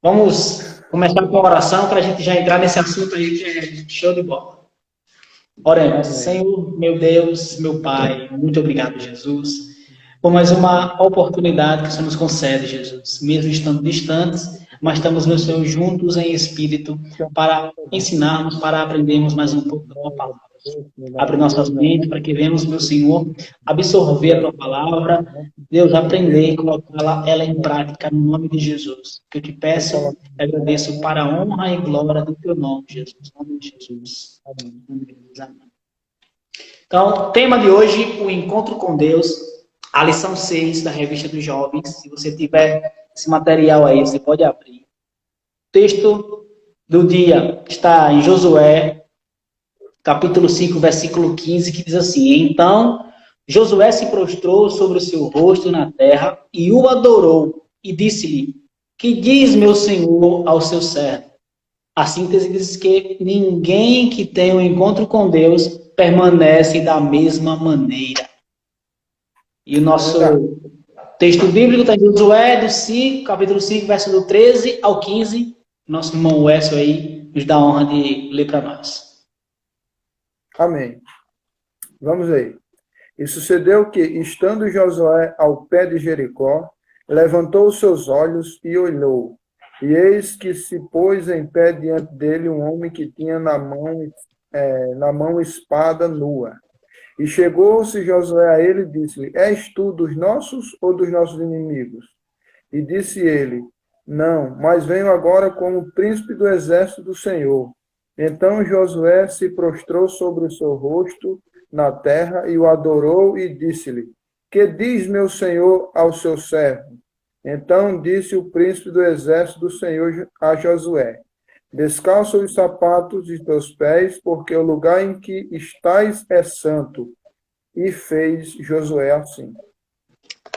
Vamos começar com a oração para a gente já entrar nesse assunto aí que é show de bola. Oremos. Amém. Senhor, meu Deus, meu Pai, muito obrigado, Jesus, por mais uma oportunidade que o Senhor nos concede, Jesus. Mesmo estando distantes, mas estamos, meu Senhor, juntos em espírito para ensinarmos, para aprendermos mais um pouco da Tua palavra. Abre nossas mentes para que venhamos, meu Senhor, absorver a Tua palavra, Deus, aprender e colocá-la ela em prática no nome de Jesus. Que eu te peço e agradeço para a honra e glória do Teu nome, Jesus. Em nome de Jesus. Amém. Então, tema de hoje, o encontro com Deus, a lição 6 da Revista dos Jovens. Se você tiver esse material aí, você pode abrir. O texto do dia está em Josué, capítulo 5, versículo 15, que diz assim: Então Josué se prostrou sobre o seu rosto na terra e o adorou, e disse-lhe: Que diz meu senhor ao seu servo? A síntese diz que ninguém que tem um encontro com Deus permanece da mesma maneira. E o nosso texto bíblico está em Josué, do 5, capítulo 5, verso do 13 ao 15. Nosso irmão Wessel aí nos dá a honra de ler para nós. Amém. Vamos aí. E sucedeu que, estando Josué ao pé de Jericó, levantou os seus olhos e olhou. E eis que se pôs em pé diante dele um homem que tinha na mão espada nua. E chegou-se Josué a ele e disse-lhe: És tu dos nossos ou dos nossos inimigos? E disse ele: Não, mas venho agora como príncipe do exército do Senhor. Então Josué se prostrou sobre o seu rosto na terra e o adorou e disse-lhe: Que diz meu senhor ao seu servo? Então disse o príncipe do exército do Senhor a Josué: Descalça os sapatos de teus pés, porque o lugar em que estás é santo. E fez Josué assim.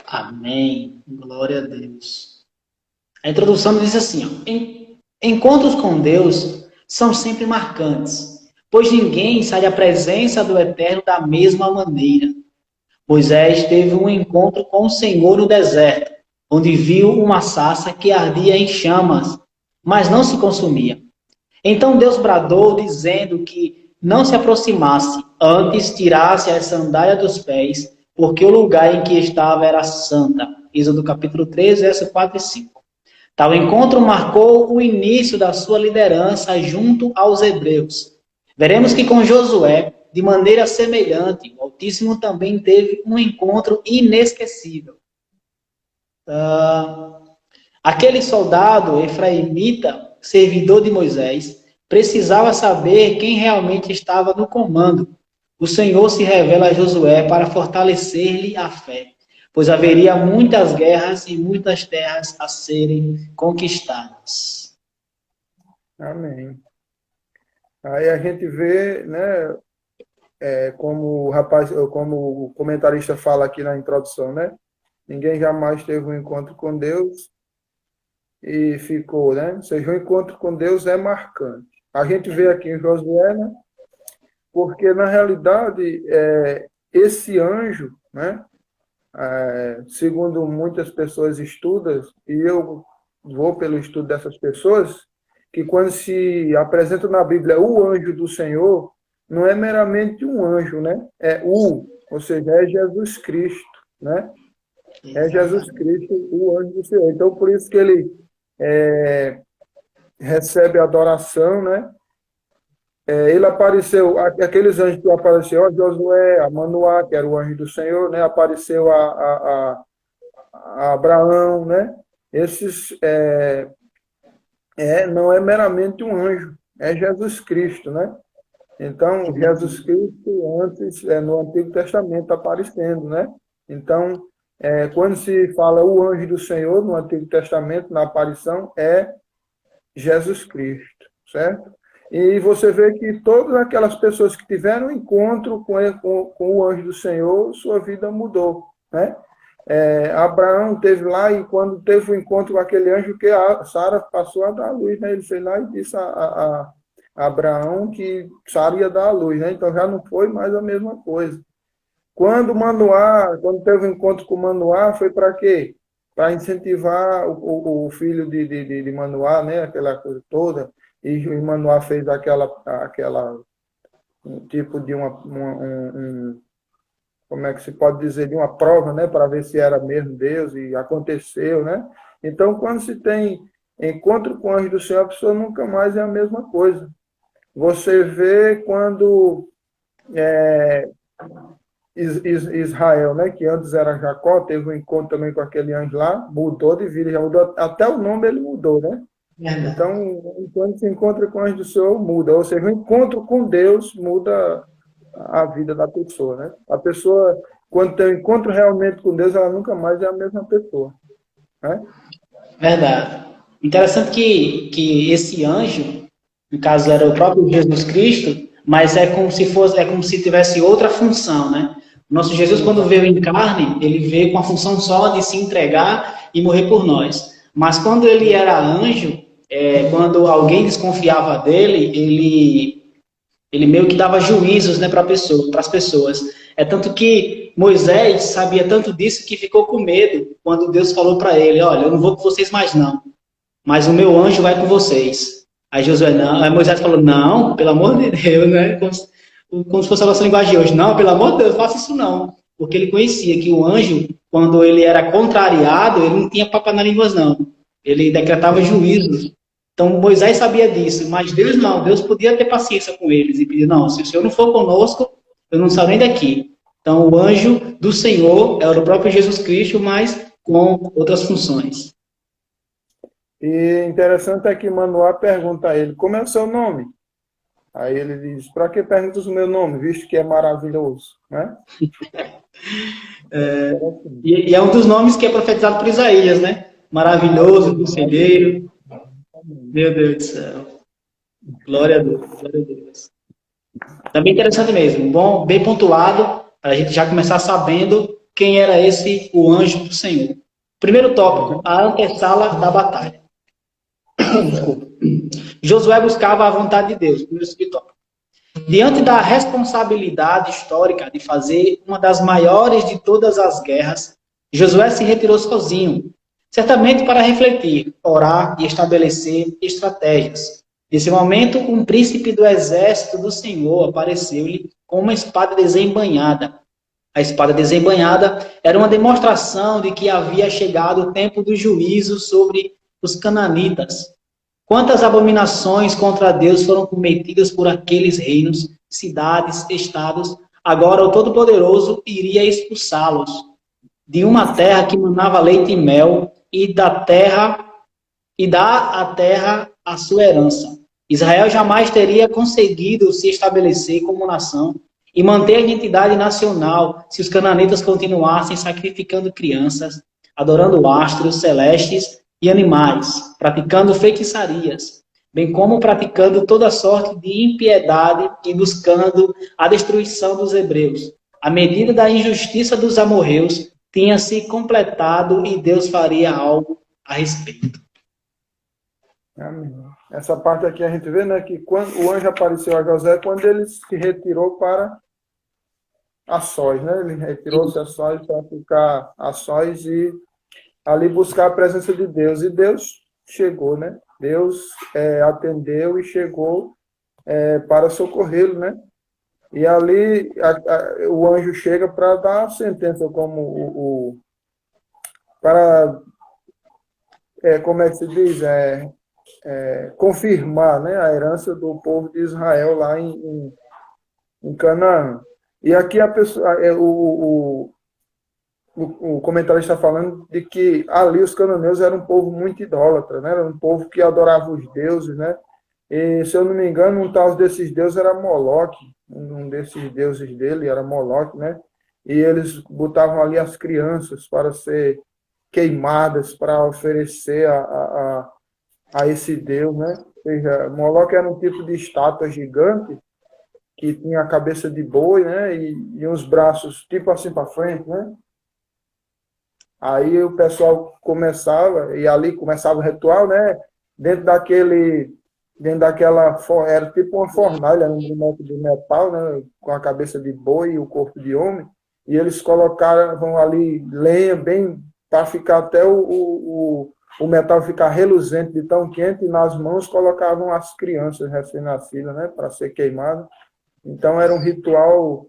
Amém. Glória a Deus. A introdução diz assim, ó, encontros com Deus são sempre marcantes, pois ninguém sai da presença do Eterno da mesma maneira. Moisés teve um encontro com o Senhor no deserto, onde viu uma sarça que ardia em chamas, mas não se consumia. Então Deus bradou, dizendo que não se aproximasse, antes tirasse a sandália dos pés, porque o lugar em que estava era santa. Êxodo capítulo 3, verso 4 e 5. Tal encontro marcou o início da sua liderança junto aos hebreus. Veremos que com Josué, de maneira semelhante, o Altíssimo também teve um encontro inesquecível. Aquele soldado efraimita, servidor de Moisés, precisava saber quem realmente estava no comando. O Senhor se revela a Josué para fortalecer-lhe a fé, pois haveria muitas guerras e muitas terras a serem conquistadas. Amém. Aí a gente vê, né, como o comentarista fala aqui na introdução, né? Ninguém jamais teve um encontro com Deus e ficou, né? Ou seja, o encontro com Deus é marcante. A gente vê aqui em Josué, né? Porque, na realidade, esse anjo, né? Segundo muitas pessoas estudam, e eu vou pelo estudo dessas pessoas, que quando se apresenta na Bíblia o anjo do Senhor, não é meramente um anjo, né? Ou seja, é Jesus Cristo, né? É Jesus Cristo, o anjo do Senhor. Então, por isso que ele recebe adoração, né? Ele apareceu, aqueles anjos que apareceu, a Josué, a Manoá, que era o anjo do Senhor, né? Apareceu a Abraão, né? Esses não é meramente um anjo, é Jesus Cristo, né? Então, Jesus Cristo antes, no Antigo Testamento aparecendo, né? Então, quando se fala o anjo do Senhor no Antigo Testamento, na aparição, é Jesus Cristo, certo? E você vê que todas aquelas pessoas que tiveram encontro com o anjo do Senhor, sua vida mudou, né? Abraão teve lá e quando teve o um encontro com aquele anjo, que a Sara passou a dar a luz, né? Ele foi lá e disse a Abraão que Sara ia dar a luz, né? Então já não foi mais a mesma coisa. Quando teve o um encontro com Manoá, foi para quê? para incentivar o filho de Manoá, né? Aquela coisa toda. E Manoá fez aquela um tipo de como é que se pode dizer, de uma prova, né? Para ver se era mesmo Deus, e aconteceu, né? Então, quando se tem encontro com o anjo do Senhor, a pessoa nunca mais é a mesma coisa. Você vê quando Israel, né, que antes era Jacó, teve um encontro também com aquele anjo lá, mudou de vida, já mudou, até o nome ele mudou, né? Verdade. Então, quando se encontra com o anjo do Senhor, muda. Ou seja, o encontro com Deus muda a vida da pessoa, né? A pessoa, quando tem um encontro realmente com Deus, ela nunca mais é a mesma pessoa, né? Verdade. Interessante que esse anjo, no caso era o próprio Jesus Cristo, mas é como se tivesse outra função, né? O nosso Jesus, quando veio em carne, ele veio com a função só de se entregar e morrer por nós. Mas quando ele era anjo, quando alguém desconfiava dele, ele meio que dava juízos, né, para as pessoas. É tanto que Moisés sabia tanto disso que ficou com medo quando Deus falou para ele: olha, eu não vou com vocês mais não, mas o meu anjo vai com vocês. Aí Josué não, aí Moisés falou: não, pelo amor de Deus, né? Como se fosse a nossa linguagem de hoje: não, pelo amor de Deus, faça isso não, porque ele conhecia que o anjo, quando ele era contrariado, ele não tinha papo na língua não, ele decretava juízos. Então Moisés sabia disso, mas Deus não. Deus podia ter paciência com eles e pedir: não, se o Senhor não for conosco, eu não saio nem daqui. Então o anjo do Senhor era o próprio Jesus Cristo, mas com outras funções. E interessante é que Manoá pergunta a ele: como é o seu nome? Aí ele diz: para que perguntas o meu nome, visto que é maravilhoso, né? E é um dos nomes que é profetizado por Isaías, né? Maravilhoso, conselheiro. Meu Deus do céu. Glória a Deus, glória a Deus. Também interessante mesmo, bom, bem pontuado, para a gente já começar sabendo quem era o anjo do Senhor. Primeiro tópico, a antessala da batalha. Desculpa. Josué buscava a vontade de Deus, primeiro tópico. Diante da responsabilidade histórica de fazer uma das maiores de todas as guerras, Josué se retirou sozinho, certamente para refletir, orar e estabelecer estratégias. Nesse momento, um príncipe do exército do Senhor apareceu-lhe com uma espada desembainhada. A espada desembainhada era uma demonstração de que havia chegado o tempo do juízo sobre os cananitas. Quantas abominações contra Deus foram cometidas por aqueles reinos, cidades, estados, agora o Todo-Poderoso iria expulsá-los de uma terra que manava leite e mel, e dá a terra a sua herança. Israel jamais teria conseguido se estabelecer como nação e manter a identidade nacional se os cananitas continuassem sacrificando crianças, adorando astros celestes e animais, praticando feitiçarias, bem como praticando toda sorte de impiedade e buscando a destruição dos hebreus. A medida da injustiça dos amorreus tinha se completado e Deus faria algo a respeito. Amém. Essa parte aqui a gente vê, né, que quando o anjo apareceu a José, quando ele se retirou para a sós, né? Ele retirou-se a sós para ficar a sós e ali buscar a presença de Deus. E Deus chegou, né? Deus atendeu e chegou para socorrê-lo, né? E ali o anjo chega para dar a sentença como para como é que se diz? Confirmar, né, a herança do povo de Israel lá em Canaã. E aqui a pessoa, o comentarista está falando de que ali os cananeus eram um povo muito idólatra, né? Era um povo que adorava os deuses, né? E, se eu não me engano, um tal desses deuses era Moloque, um desses deuses dele era Moloque, né? E eles botavam ali as crianças para ser queimadas, para oferecer a esse deus, né? Ou seja, Moloque era um tipo de estátua gigante que tinha a cabeça de boi, né? E uns braços tipo assim para frente, né? Aí o pessoal começava, e ali começava o ritual, né? Dentro daquela, era tipo uma fornalha, um boneco de metal, né? Com a cabeça de boi e o corpo de homem, e eles colocavam ali lenha bem para ficar até o metal ficar reluzente de tão quente, e nas mãos colocavam as crianças recém-nascidas, né, para ser queimado. Então era um ritual,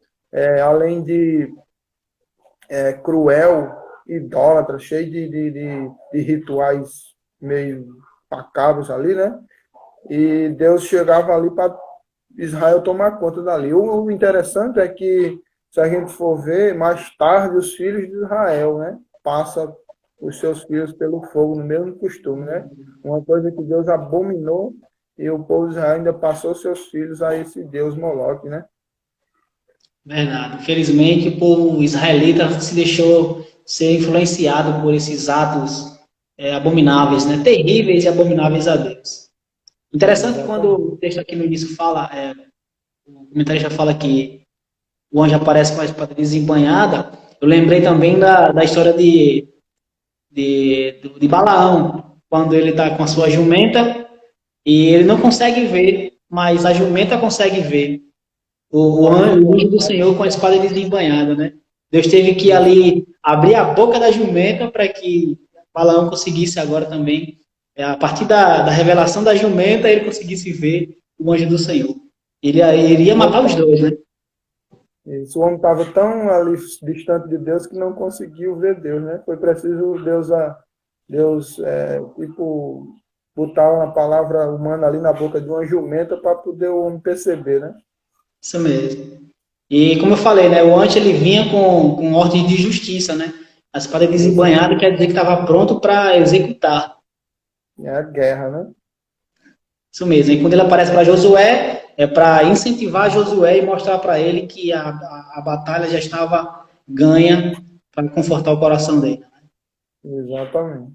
além de cruel, idólatra, cheio de rituais meio macabros ali, né? E Deus chegava ali para Israel tomar conta dali. O interessante é que, se a gente for ver, mais tarde os filhos de Israel, né, passam os seus filhos pelo fogo, no mesmo costume, né? Uma coisa que Deus abominou, e o povo de Israel ainda passou seus filhos a esse Deus Moloque, né? Verdade. Infelizmente, o povo israelita se deixou ser influenciado por esses atos abomináveis, né? Terríveis e abomináveis a Deus. Interessante quando o texto aqui no início fala, o comentarista fala que o anjo aparece com a espada desembanhada. Eu lembrei também da história de Balaão, quando ele está com a sua jumenta e ele não consegue ver, mas a jumenta consegue ver o anjo do Senhor com a espada desembanhada, né? Deus teve que ali abrir a boca da jumenta para que Balaão conseguisse agora também, a partir da revelação da jumenta, ele conseguisse ver o anjo do Senhor. Ele iria matar os dois, né? Isso, o homem estava tão ali distante de Deus que não conseguiu ver Deus, né? Foi preciso Deus tipo, botar uma palavra humana ali na boca de uma jumenta para poder o homem perceber, né? Isso mesmo. E como eu falei, né? O anjo ele vinha com ordem de justiça, né? A espada desembanhada quer dizer que estava pronto para executar. É a guerra, né? Isso mesmo. E quando ele aparece para Josué, é para incentivar Josué e mostrar para ele que a batalha já estava ganha, para confortar o coração dele. Exatamente.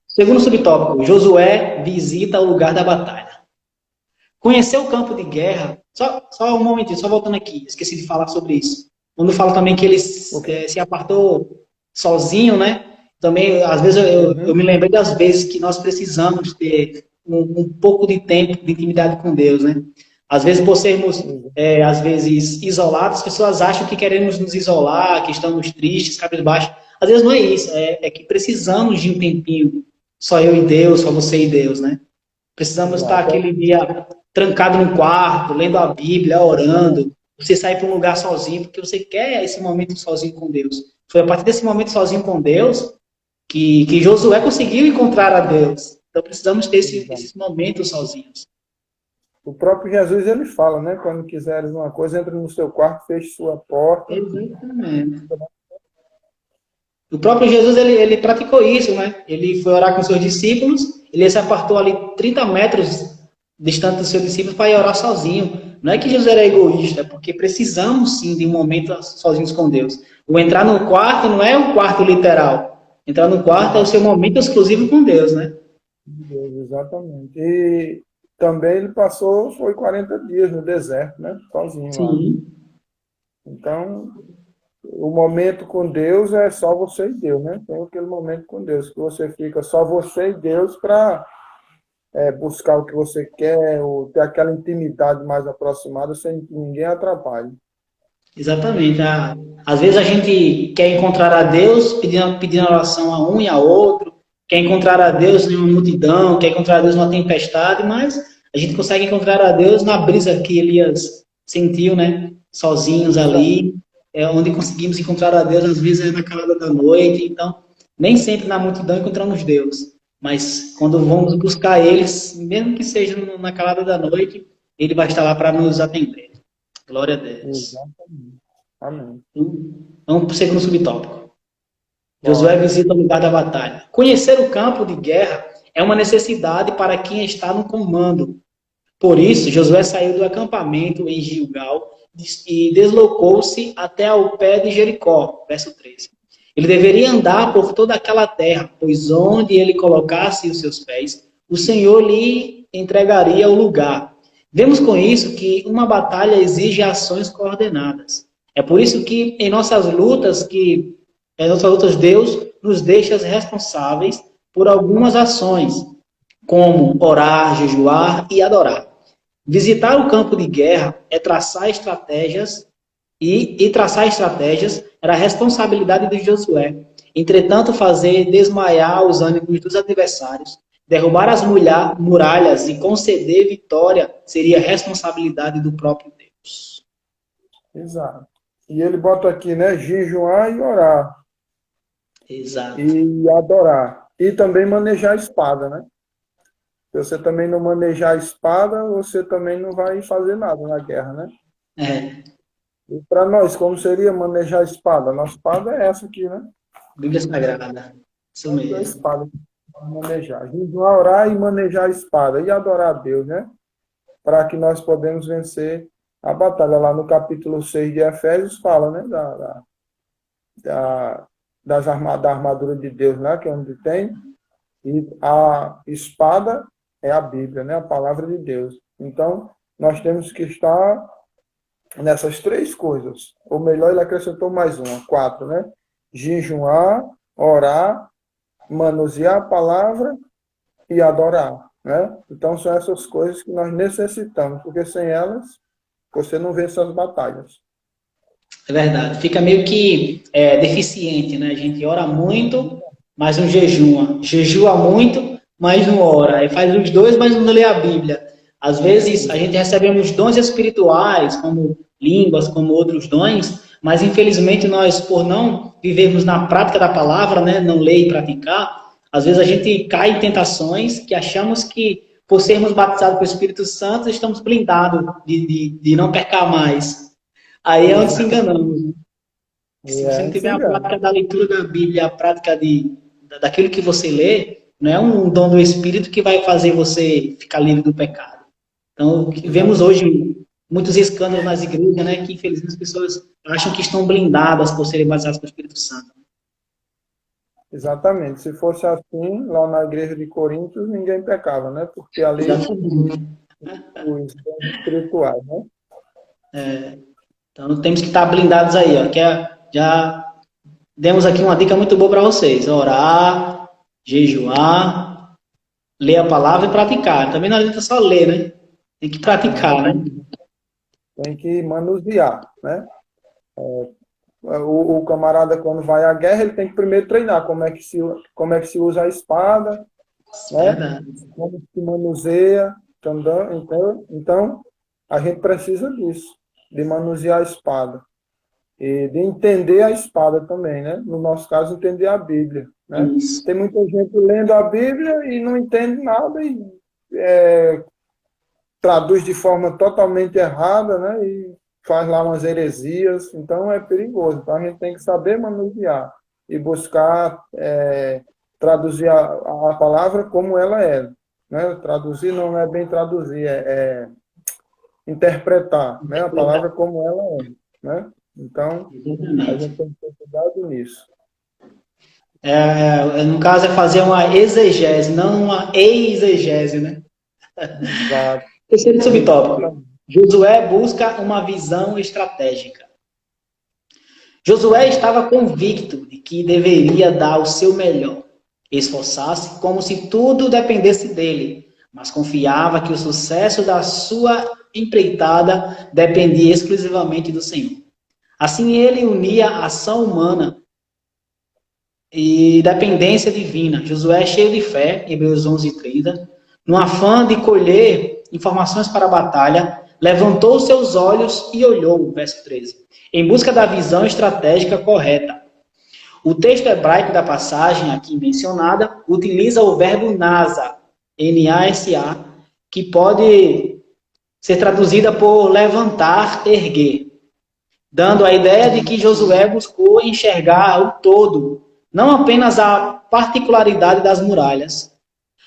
Segundo subtópico, Josué visita o lugar da batalha. Conhecer o campo de guerra, só um momentinho, só voltando aqui, esqueci de falar sobre isso. Quando fala também que ele se apartou sozinho, né? Também, às vezes, eu me lembrei das vezes que nós precisamos ter um pouco de tempo de intimidade com Deus, né? Às vezes, por sermos, às vezes, isolados, as pessoas acham que queremos nos isolar, que estamos tristes, cabisbaixos. Às vezes não é isso, é que precisamos de um tempinho, só eu e Deus, só você e Deus, né? Precisamos estar aquele dia trancado no quarto, lendo a Bíblia, orando. Você sair para um lugar sozinho, porque você quer esse momento sozinho com Deus. Foi a partir desse momento sozinho com Deus que Josué conseguiu encontrar a Deus. Então precisamos ter esses momentos sozinhos. O próprio Jesus, ele fala, né? Quando quiseres uma coisa, entre no seu quarto, feche sua porta. Exatamente. O próprio Jesus, ele praticou isso, né? Ele foi orar com seus discípulos, ele se apartou ali 30 metros distante dos seus discípulos para ir orar sozinho. Não é que Jesus era egoísta, é porque precisamos sim de um momento sozinhos com Deus. O entrar no quarto não é um quarto literal. Entrar no quarto é o seu momento exclusivo com Deus, né? Deus, exatamente. E também ele foi 40 dias no deserto, né? Sozinho sim. Lá. Então, o momento com Deus é só você e Deus, né? Tem aquele momento com Deus, que você fica só você e Deus para buscar o que você quer, ou ter aquela intimidade mais aproximada, sem que ninguém atrapalhe. Exatamente. Às vezes a gente quer encontrar a Deus pedindo oração a um e a outro, quer encontrar a Deus em uma multidão, quer encontrar a Deus numa tempestade, mas a gente consegue encontrar a Deus na brisa que Elias sentiu, né? Sozinhos ali, onde conseguimos encontrar a Deus, às vezes é na calada da noite. Então, nem sempre na multidão encontramos Deus, mas quando vamos buscar eles, mesmo que seja na calada da noite, ele vai estar lá para nos atender. Glória a Deus. Exatamente. Amém. Vamos para o segundo subtópico. Josué visita o lugar da batalha. Conhecer o campo de guerra é uma necessidade para quem está no comando. Por isso, Josué saiu do acampamento em Gilgal e deslocou-se até ao pé de Jericó. Verso 13. Ele deveria andar por toda aquela terra, pois onde ele colocasse os seus pés, o Senhor lhe entregaria o lugar. Vemos com isso que uma batalha exige ações coordenadas. É por isso que em nossas lutas, Deus nos deixa responsáveis por algumas ações, como orar, jejuar e adorar. Visitar o campo de guerra é traçar estratégias, e traçar estratégias era a responsabilidade de Josué. Entretanto, fazer desmaiar os ânimos dos adversários, derrubar as muralhas e conceder vitória seria responsabilidade do próprio Deus. Exato. E ele bota aqui, né? Jejuar e orar. Exato. E adorar. E também manejar a espada, né? Se você também não manejar a espada, você também não vai fazer nada na guerra, né? É. E para nós, como seria manejar a espada? A nossa espada é essa aqui, né? Bíblia Sagrada. Isso A mesmo. espada para manejar. Jejuar, orar e manejar a espada. E adorar a Deus, né? Para que nós podemos vencer a batalha. Lá no capítulo 6 de Efésios fala, né? Da armadura de Deus, né? Que é onde tem. E a espada é a Bíblia, né? A palavra de Deus. Então, nós temos que estar nessas três coisas. Ou melhor, ele acrescentou mais uma, 4, né? Jejuar, orar, manusear a palavra e adorar, né? Então, são essas coisas que nós necessitamos, porque sem elas, você não vence as batalhas. É verdade. Fica meio que deficiente, né? A gente ora muito, mas não jejua. Jejua muito, mas não ora. Aí faz os dois, mas não lê a Bíblia. Às vezes, a gente recebe uns dons espirituais, como línguas, como outros dons, mas infelizmente nós, por não vivermos na prática da palavra, né? Não ler e praticar, às vezes a gente cai em tentações que achamos que, por sermos batizados pelo Espírito Santo, estamos blindados de não pecar mais. Aí é onde se enganamos. Se você não tiver a prática da leitura da Bíblia, a prática daquilo que você lê, não é um dom do Espírito que vai fazer você ficar livre do pecado. Então, vemos hoje muitos escândalos nas igrejas, né, que infelizmente as pessoas acham que estão blindadas por serem batizadas pelo Espírito Santo. Exatamente. Se fosse assim, lá na igreja de Coríntios, ninguém pecava, né? Porque ali os dons espirituais, né? Então, temos que estar blindados aí, ó. Já demos aqui uma dica muito boa para vocês. Orar, jejuar, ler a palavra e praticar. Também não adianta só ler, né? Tem que praticar, né? Tem que manusear, né? O camarada, quando vai à guerra, ele tem que primeiro treinar como é que se usa a espada, né? Como se manuseia. Então, a gente precisa disso, de manusear a espada. E de entender a espada também, né? No nosso caso, entender a Bíblia, né? Tem muita gente lendo a Bíblia e não entende nada e traduz de forma totalmente errada, né? E faz lá umas heresias. Então, é perigoso. Então, a gente tem que saber manusear e buscar traduzir a palavra como ela é, né? Traduzir não é bem traduzir, é interpretar, né? A palavra como ela é, né? Então, a gente tem que ter cuidado nisso. No caso, é fazer uma exegese, não uma exegese, né? Exato. Terceiro subtópico. Josué busca uma visão estratégica. Josué estava convicto de que deveria dar o seu melhor, esforçar-se como se tudo dependesse dele, mas confiava que o sucesso da sua empreitada dependia exclusivamente do Senhor. Assim, ele unia a ação humana e dependência divina. Josué, cheio de fé, Hebreus 11:30, no afã de colher informações para a batalha, levantou seus olhos e olhou, verso 13, em busca da visão estratégica correta. O texto hebraico da passagem aqui mencionada utiliza o verbo nasa, N-A-S-A, que pode ser traduzida por levantar, erguer, dando a ideia de que Josué buscou enxergar o todo, não apenas a particularidade das muralhas.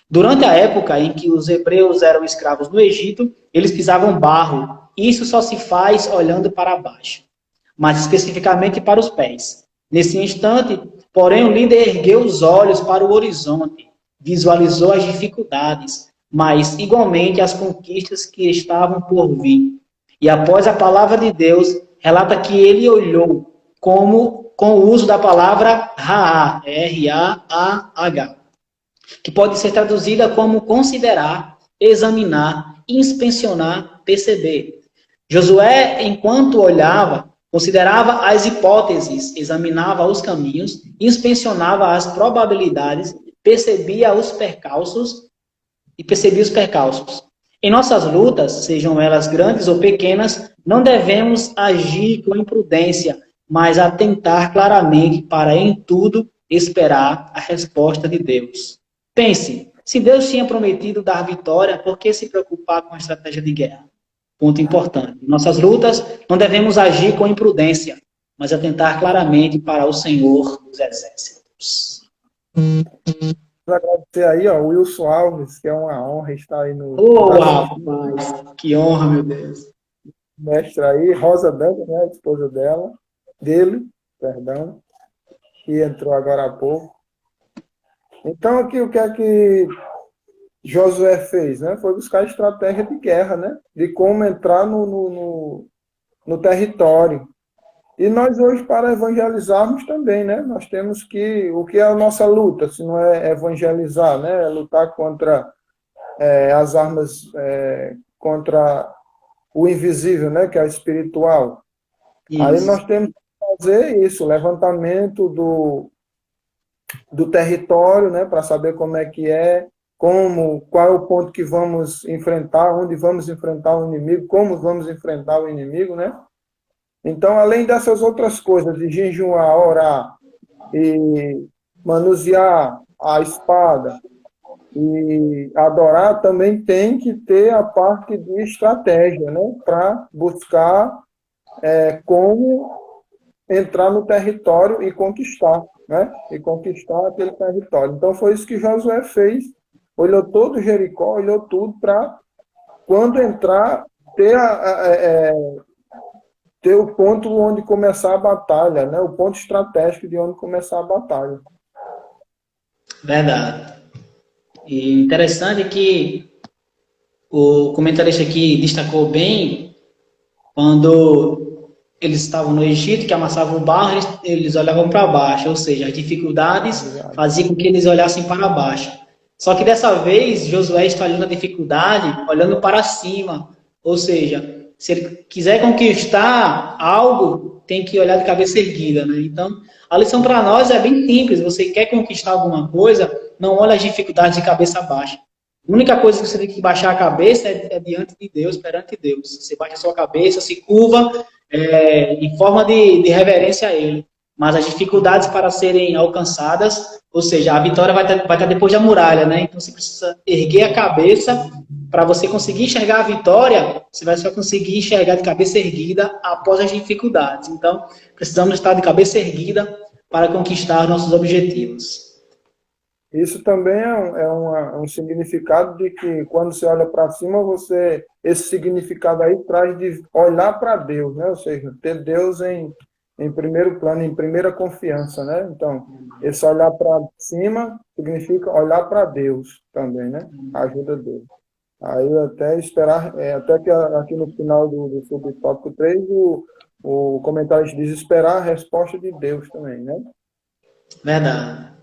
Durante a época em que os hebreus eram escravos no Egito, eles pisavam barro. Isso só se faz olhando para baixo, mas especificamente para os pés. Nesse instante, porém, o líder ergueu os olhos para o horizonte, visualizou as dificuldades, mas igualmente as conquistas que estavam por vir. E após a palavra de Deus, relata que ele olhou com o uso da palavra Raah, R-A-A-H, que pode ser traduzida como considerar, examinar, inspecionar, perceber. Josué, enquanto olhava, Considerava as hipóteses, examinava os caminhos, inspecionava as probabilidades, percebia os percalços. Em nossas lutas, sejam elas grandes ou pequenas, não devemos agir com imprudência, mas atentar claramente para, em tudo, esperar a resposta de Deus. Pense, se Deus tinha prometido dar vitória, por que se preocupar com a estratégia de guerra? Ponto importante. Em nossas lutas, não devemos agir com imprudência, mas atentar claramente para o Senhor dos Exércitos. Vou agradecer aí, ó, o Wilson Alves, que é uma honra estar aí no... Rapaz, que honra, meu Deus. Mestre aí, Rosa Bela, né, a esposa dele, que entrou agora há pouco. Então, aqui, o que é que Josué fez, né? Foi buscar estratégia de guerra, né? De como entrar no território. E nós hoje, para evangelizarmos também, né? Nós temos que... O que é a nossa luta, se não é evangelizar, né? É lutar contra as armas, contra o invisível, né? Que é o espiritual. Isso. Aí nós temos que fazer isso, levantamento do território, né? Para saber como é que é, qual é o ponto que vamos enfrentar, onde vamos enfrentar o inimigo, como vamos enfrentar o inimigo, né? Então, além dessas outras coisas, de jejuar, orar e manusear a espada e adorar, também tem que ter a parte de estratégia, né? Para buscar como entrar no território e conquistar, né? E conquistar aquele território. Então, foi isso que Josué fez. Olhou todo Jericó, olhou tudo para, quando entrar, ter o ponto onde começar a batalha, né? O ponto estratégico de onde começar a batalha. Verdade. E interessante que o comentarista aqui destacou bem, quando eles estavam no Egito, que amassavam o barro, eles olhavam para baixo, ou seja, as dificuldades faziam com que eles olhassem para baixo. Só que dessa vez, Josué está olhando a dificuldade, olhando para cima. Ou seja, se ele quiser conquistar algo, tem que olhar de cabeça erguida, né? Então, a lição para nós é bem simples. Você quer conquistar alguma coisa, não olha as dificuldades de cabeça baixa. A única coisa que você tem que baixar a cabeça é diante de Deus, perante Deus. Você baixa a sua cabeça, se curva em forma de reverência a Ele. Mas as dificuldades para serem alcançadas, ou seja, a vitória vai estar depois da muralha, né? Então você precisa erguer a cabeça. Para você conseguir enxergar a vitória, você vai só conseguir enxergar de cabeça erguida após as dificuldades. Então, precisamos estar de cabeça erguida para conquistar nossos objetivos. Isso também é um significado de que, quando você olha para cima, esse significado aí traz de olhar para Deus, né? Ou seja, ter Deus em primeiro plano, em primeira confiança, né? Então, esse olhar para cima significa olhar para Deus também, né? Ajuda Deus. Aí até esperar, até que aqui no final do subtópico 3, o comentário diz esperar a resposta de Deus também, né? Verdade.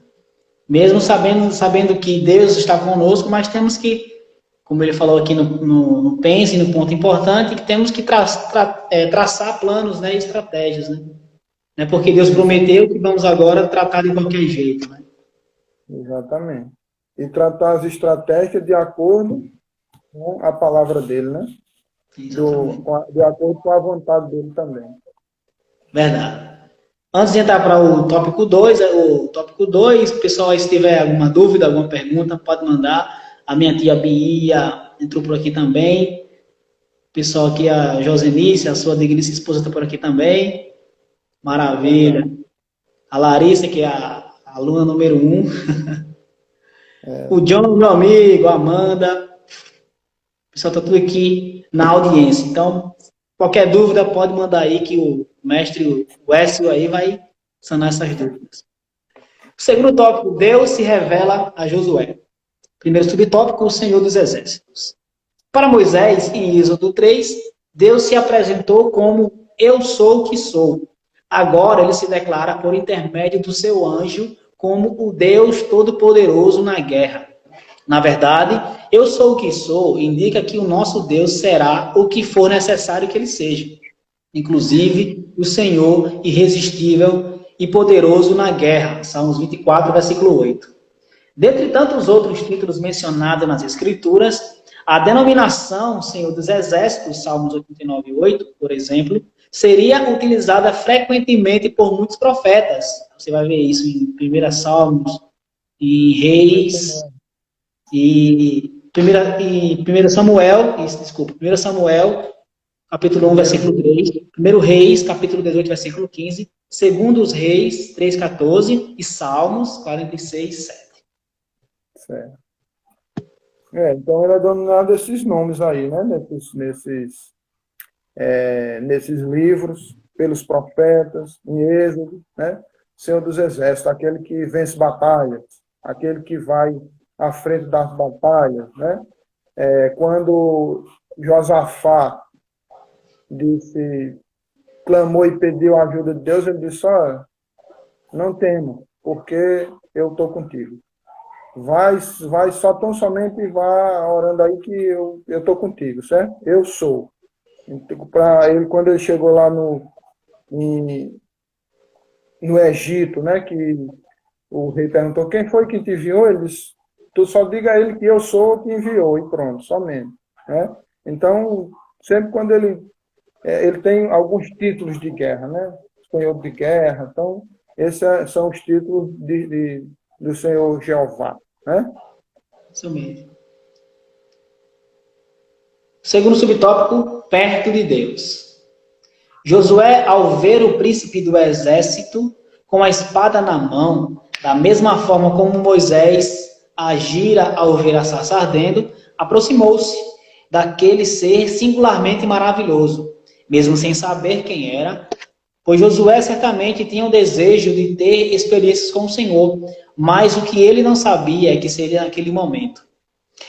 Mesmo sabendo que Deus está conosco, mas temos que, como ele falou aqui no pense, no ponto importante, que temos que traçar planos, né, e estratégias, né? Não é porque Deus prometeu que vamos agora tratar de qualquer jeito, né? Exatamente. E tratar as estratégias de acordo com a palavra dele, né? De acordo com a vontade dele também. Verdade. Antes de entrar para o tópico 2, pessoal, se tiver alguma dúvida, alguma pergunta, pode mandar. A minha tia Bia entrou por aqui também. O pessoal aqui, a Josenice, a sua digníssima esposa, está por aqui também. Maravilha. A Larissa, que é a aluna número 1. O John, meu amigo, a Amanda. O pessoal está tudo aqui na audiência. Então, qualquer dúvida pode mandar aí que o mestre Wessel aí vai sanar essas dúvidas. O segundo tópico, Deus se revela a Josué. Primeiro subtópico, o Senhor dos Exércitos. Para Moisés, em Êxodo 3, Deus se apresentou como eu sou o que sou. Agora ele se declara por intermédio do seu anjo como o Deus Todo-Poderoso na guerra. Na verdade, eu sou o que sou indica que o nosso Deus será o que for necessário que ele seja. inclusive o Senhor irresistível e poderoso na guerra. Salmos 24, versículo 8. Dentre tantos outros títulos mencionados nas Escrituras, a denominação Senhor dos Exércitos, Salmos 89, 8, por exemplo, seria utilizada frequentemente por muitos profetas. Você vai ver isso em 1 Salmos, em Reis, e 1 Samuel, desculpa, 1 Samuel, capítulo 1, versículo 3, 1 Reis, capítulo 18, versículo 15, 2 Reis, 3, 14, e Salmos 46, 7. Certo. Então ele é dominado desses nomes aí, né? Nesses livros, pelos profetas, em Êxodo, né? Senhor dos Exércitos, aquele que vence batalhas, aquele que vai à frente das batalhas, né? Quando Josafá clamou e pediu a ajuda de Deus, ele disse: olha, não tema, porque eu estou contigo. Vai só tão somente vá orando aí que eu estou contigo, certo? Eu sou. Para ele, quando ele chegou lá no Egito, né, que o rei perguntou: quem foi que te enviou? Ele disse: tu só diga a ele que eu sou o que enviou, e pronto, somente. Né? Então, sempre quando ele tem alguns títulos de guerra, né? Senhor de guerra, então, esses são os títulos do Senhor Jeová, né? Isso mesmo. Segundo subtópico, perto de Deus. Josué, ao ver o príncipe do exército com a espada na mão, da mesma forma como Moisés agira ao ver a sarça ardendo, aproximou-se daquele ser singularmente maravilhoso, mesmo sem saber quem era, pois Josué certamente tinha o desejo de ter experiências com o Senhor, mas o que ele não sabia é que seria naquele momento.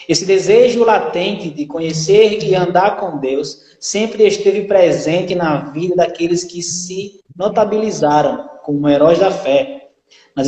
Esse desejo latente de conhecer e andar com Deus sempre esteve presente na vida daqueles que se notabilizaram como heróis da fé nas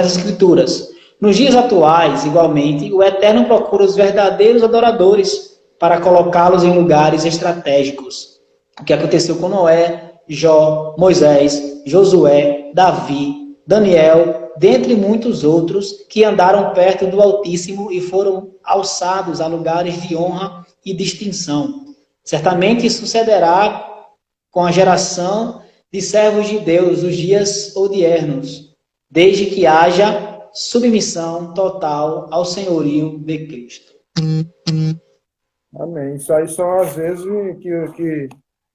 Escrituras. Nos dias atuais, igualmente, o Eterno procura os verdadeiros adoradores para colocá-los em lugares estratégicos. O que aconteceu com Noé, Jó, Moisés, Josué, Davi, Daniel, dentre muitos outros que andaram perto do Altíssimo e foram alçados a lugares de honra e distinção. Certamente sucederá com a geração de servos de Deus os dias odiernos, desde que haja submissão total ao senhorio de Cristo. Amém. Isso aí são às vezes que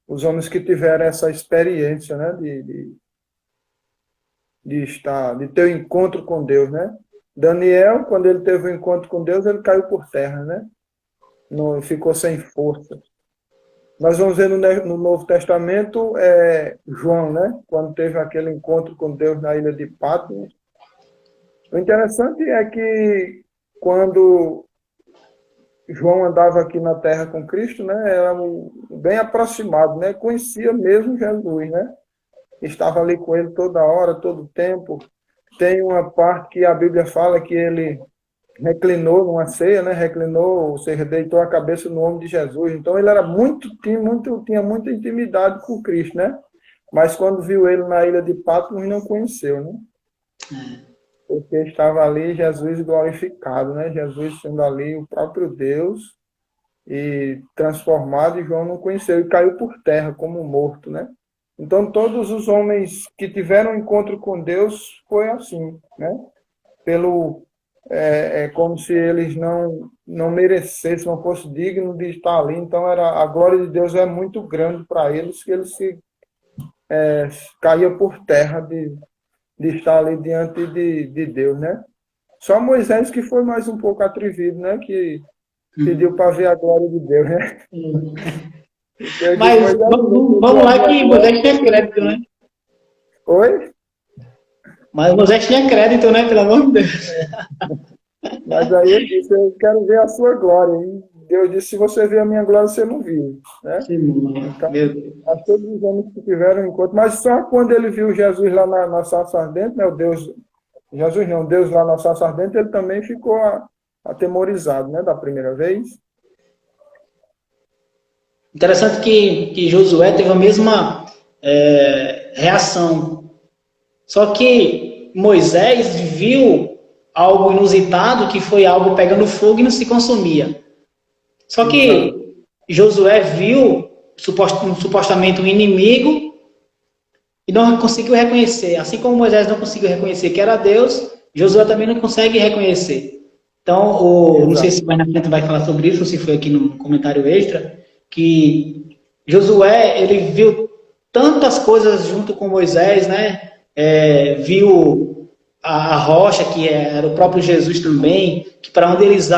os homens que tiveram essa experiência, né, de ter um encontro com Deus, né? Daniel, quando ele teve um encontro com Deus, ele caiu por terra, né? Não, ficou sem força. Nós vamos ver no Novo Testamento João, né? Quando teve aquele encontro com Deus na ilha de Patmos. O interessante é que quando João andava aqui na Terra com Cristo, né? Era bem aproximado, né? Conhecia mesmo Jesus, né? Estava ali com ele toda hora, todo tempo. Tem uma parte que a Bíblia fala que ele reclinou numa ceia, né? Reclinou, ou seja, deitou a cabeça no ombro de Jesus. Então ele era tinha muita intimidade com Cristo, né? Mas quando viu ele na ilha de Patmos, não conheceu, né? Porque estava ali Jesus glorificado, né? Jesus sendo ali o próprio Deus e transformado, e João não conheceu e caiu por terra como morto, né? Então todos os homens que tiveram encontro com Deus foi assim, né? Como se eles não merecessem, não fossem dignos de estar ali. Então a glória de Deus é muito grande para eles, que eles caíam por terra de estar ali diante de Deus, né? Só Moisés que foi mais um pouco atrevido, né? Que pediu para ver a glória de Deus, né? Mas vamos lá que Moisés tinha crédito, né? Oi? Mas Moisés tinha crédito, né? Pelo amor de Deus. Mas aí ele disse: eu quero ver a sua glória. E Deus disse: se você ver a minha glória, você não viu, né? Então, a todos os homens que tiveram encontro, mas só quando ele viu Jesus lá na sarça ardente, né? Deus lá na sarça ardente, ele também ficou atemorizado, né? Da primeira vez. Interessante que Josué teve a mesma reação. Só que Moisés viu algo inusitado, que foi algo pegando fogo e não se consumia. Só que Josué viu supostamente um inimigo e não conseguiu reconhecer. Assim como Moisés não conseguiu reconhecer que era Deus, Josué também não consegue reconhecer. Então, não sei se mais na frente vai falar sobre isso, ou se foi aqui no comentário extra, que Josué, ele viu tantas coisas junto com Moisés, né? Viu a rocha, que era o próprio Jesus também, que para onde eles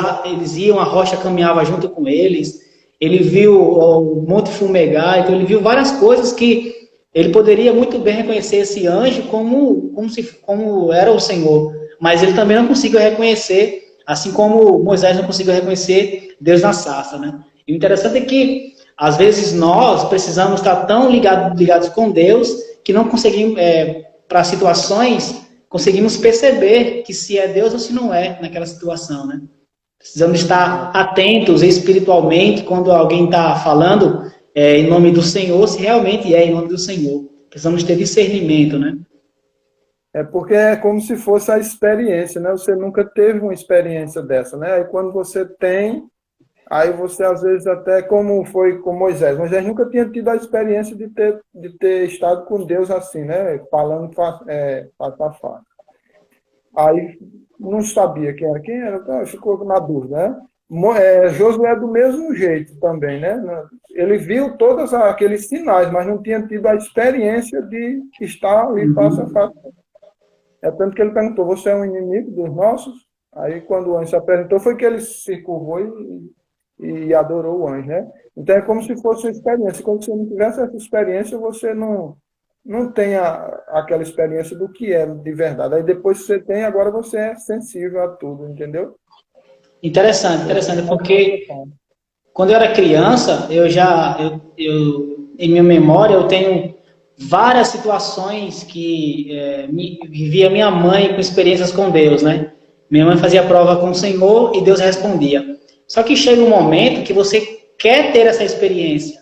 iam, a rocha caminhava junto com eles. Ele viu o Monte Fumegar, então ele viu várias coisas que ele poderia muito bem reconhecer esse anjo como era o Senhor, mas ele também não conseguiu reconhecer, assim como Moisés não conseguiu reconhecer Deus na sarça, né? E o interessante é que, às vezes, nós precisamos estar tão ligados com Deus que não conseguimos, para situações, conseguimos perceber que se é Deus ou se não é naquela situação, né? Precisamos estar atentos espiritualmente quando alguém está falando em nome do Senhor, se realmente é em nome do Senhor. Precisamos ter discernimento, né? É porque é como se fosse a experiência, né? Você nunca teve uma experiência dessa, né? Aí quando você tem, aí você às vezes até, como foi com Moisés. Moisés nunca tinha tido a experiência de ter estado com Deus assim, né? Falando face a face. Aí não sabia quem era, ficou na dúvida, né? Josué do mesmo jeito também, né? Ele viu todos aqueles sinais, mas não tinha tido a experiência de estar ali face a face. É tanto que ele perguntou, você é um inimigo dos nossos? Aí quando o anjo se apresentou, foi que ele se curvou e adorou o anjo, né? Então é como se fosse uma experiência. Quando você não tivesse essa experiência, você não tem aquela experiência do que é de verdade. Aí depois que você tem, agora você é sensível a tudo, entendeu? Interessante, porque quando eu era criança, em minha memória, eu tenho várias situações que vivia minha mãe com experiências com Deus, né? Minha mãe fazia prova com o Senhor e Deus respondia. Só que chega um momento que você quer ter essa experiência.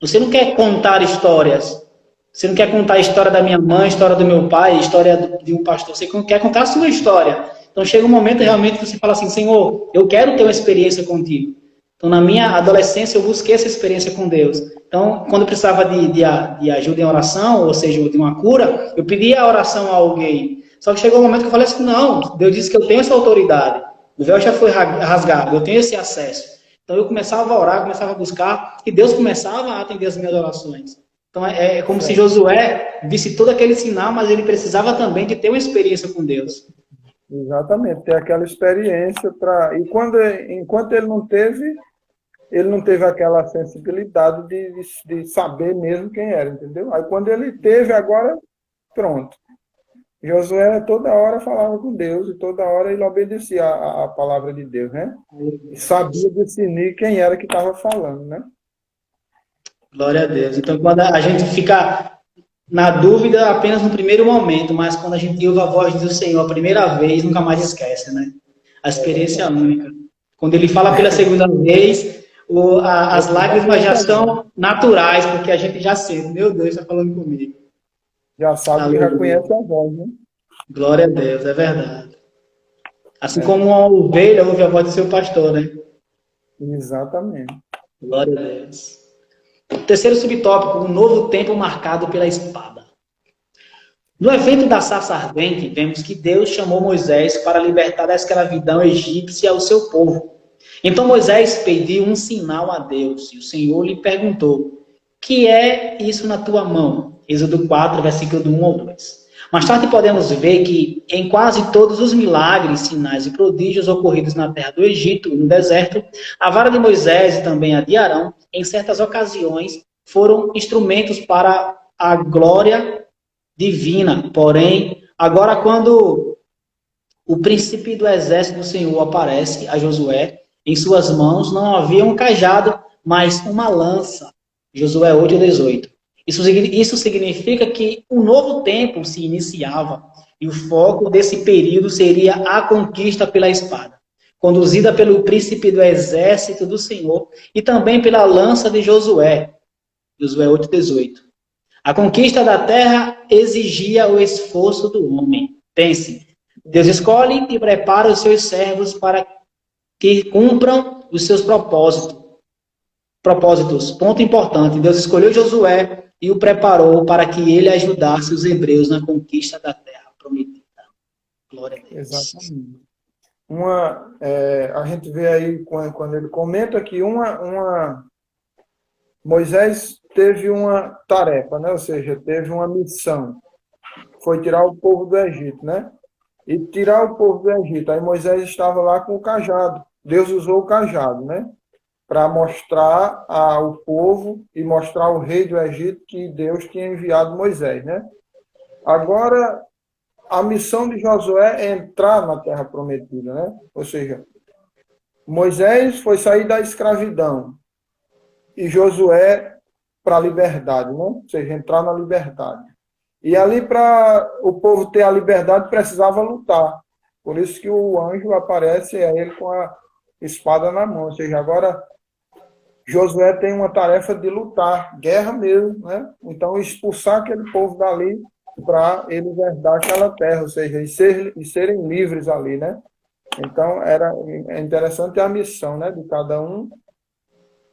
Você não quer contar histórias. Você não quer contar a história da minha mãe, a história do meu pai, a história de um pastor. Você quer contar a sua história. Então chega um momento realmente que você fala assim, Senhor, eu quero ter uma experiência contigo. Então na minha adolescência eu busquei essa experiência com Deus. Então quando eu precisava de ajuda em oração, ou seja, de uma cura, eu pedia a oração a alguém. Só que chegou um momento que eu falei assim, não, Deus disse que eu tenho essa autoridade. O véu já foi rasgado, eu tenho esse acesso. Então eu começava a orar, começava a buscar, e Deus começava a atender as minhas orações. Então é como se Josué visse todo aquele sinal, mas ele precisava também de ter uma experiência com Deus. Exatamente, ter aquela experiência enquanto ele não teve aquela sensibilidade de saber mesmo quem era, entendeu? Aí quando ele teve, agora, pronto. Josué toda hora falava com Deus e toda hora ele obedecia a palavra de Deus, né? E sabia discernir quem era que estava falando, né? Glória a Deus. Então, quando a gente fica na dúvida apenas no primeiro momento, mas quando a gente ouve a voz do Senhor a primeira vez, nunca mais esquece, né? A experiência é única. Quando ele fala pela segunda vez, as lágrimas já são naturais, porque a gente já sente, meu Deus, está falando comigo. Já sabe que já conhece a voz, né? Glória a Deus, é verdade. Assim como uma ovelha ouve a voz do seu pastor, né? Exatamente. Glória a Deus. Terceiro subtópico, um novo tempo marcado pela espada. No evento da sarça ardente, vemos que Deus chamou Moisés para libertar da escravidão egípcia o seu povo. Então Moisés pediu um sinal a Deus, e o Senhor lhe perguntou, que é isso na tua mão? Êxodo 4, versículo do 1 ao 2. Mais tarde podemos ver que em quase todos os milagres, sinais e prodígios ocorridos na terra do Egito e no deserto, a vara de Moisés e também a de Arão, em certas ocasiões, foram instrumentos para a glória divina. Porém, agora quando o príncipe do exército do Senhor aparece a Josué, em suas mãos não havia um cajado, mas uma lança. Josué 8:18. Isso significa que um novo tempo se iniciava e o foco desse período seria a conquista pela espada. conduzida pelo príncipe do exército do Senhor e também pela lança de Josué. Josué 8:18. A conquista da terra exigia o esforço do homem. Pense, Deus escolhe e prepara os seus servos para que cumpram os seus propósitos. Ponto importante, Deus escolheu Josué e o preparou para que ele ajudasse os hebreus na conquista da terra prometida. Glória a Deus. Exatamente. A gente vê aí, quando ele comenta que Moisés teve uma tarefa, né? Ou seja, teve uma missão. Foi tirar o povo do Egito, né? E tirar o povo do Egito. Aí Moisés estava lá com o cajado. Deus usou o cajado, né? Para mostrar ao povo e mostrar ao rei do Egito que Deus tinha enviado Moisés, né? Agora, a missão de Josué é entrar na terra prometida, né? Ou seja, Moisés foi sair da escravidão e Josué para a liberdade, né? Ou seja, entrar na liberdade. E ali, para o povo ter a liberdade, precisava lutar. Por isso que o anjo aparece a ele com a espada na mão. Ou seja, agora Josué tem uma tarefa de lutar, guerra mesmo, né? Então, expulsar aquele povo dali para eles herdar aquela terra, ou seja, e serem livres ali, né? Então, é interessante a missão, né, de cada um,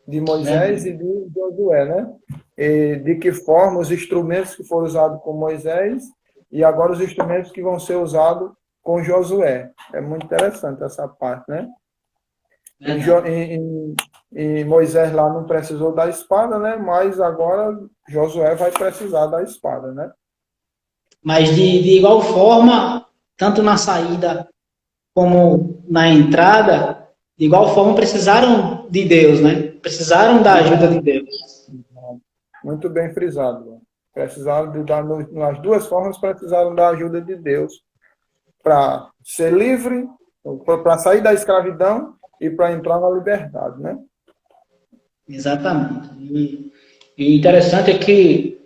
de Moisés e de Josué, né? E de que forma os instrumentos que foram usados com Moisés e agora os instrumentos que vão ser usados com Josué. É muito interessante essa parte, né? E Moisés lá não precisou da espada, né? Mas agora Josué vai precisar da espada, né? Mas de igual forma, tanto na saída como na entrada, de igual forma precisaram de Deus, né? Precisaram da ajuda de Deus. Muito bem frisado. Precisaram nas duas formas, precisaram da ajuda de Deus para ser livre, para sair da escravidão e para entrar na liberdade, né? Exatamente. E interessante é que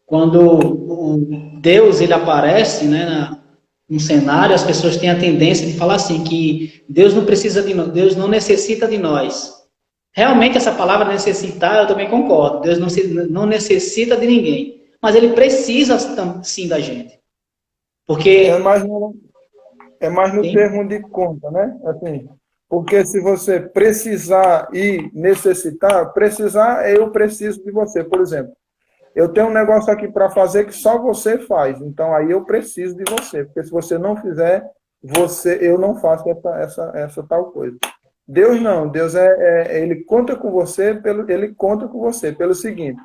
quando Deus ele aparece, né, num cenário, as pessoas têm a tendência de falar assim, que Deus não precisa de nós, Deus não necessita de nós. Realmente essa palavra necessitar, eu também concordo. Deus não necessita de ninguém. Mas ele precisa sim da gente. Porque é mais no termo de conta, né? Assim, porque se você precisar e necessitar, precisar eu preciso de você. Por exemplo, eu tenho um negócio aqui para fazer que só você faz. Então, aí eu preciso de você. Porque se você não fizer, eu não faço essa tal coisa. Deus não. Deus ele conta com você pelo seguinte.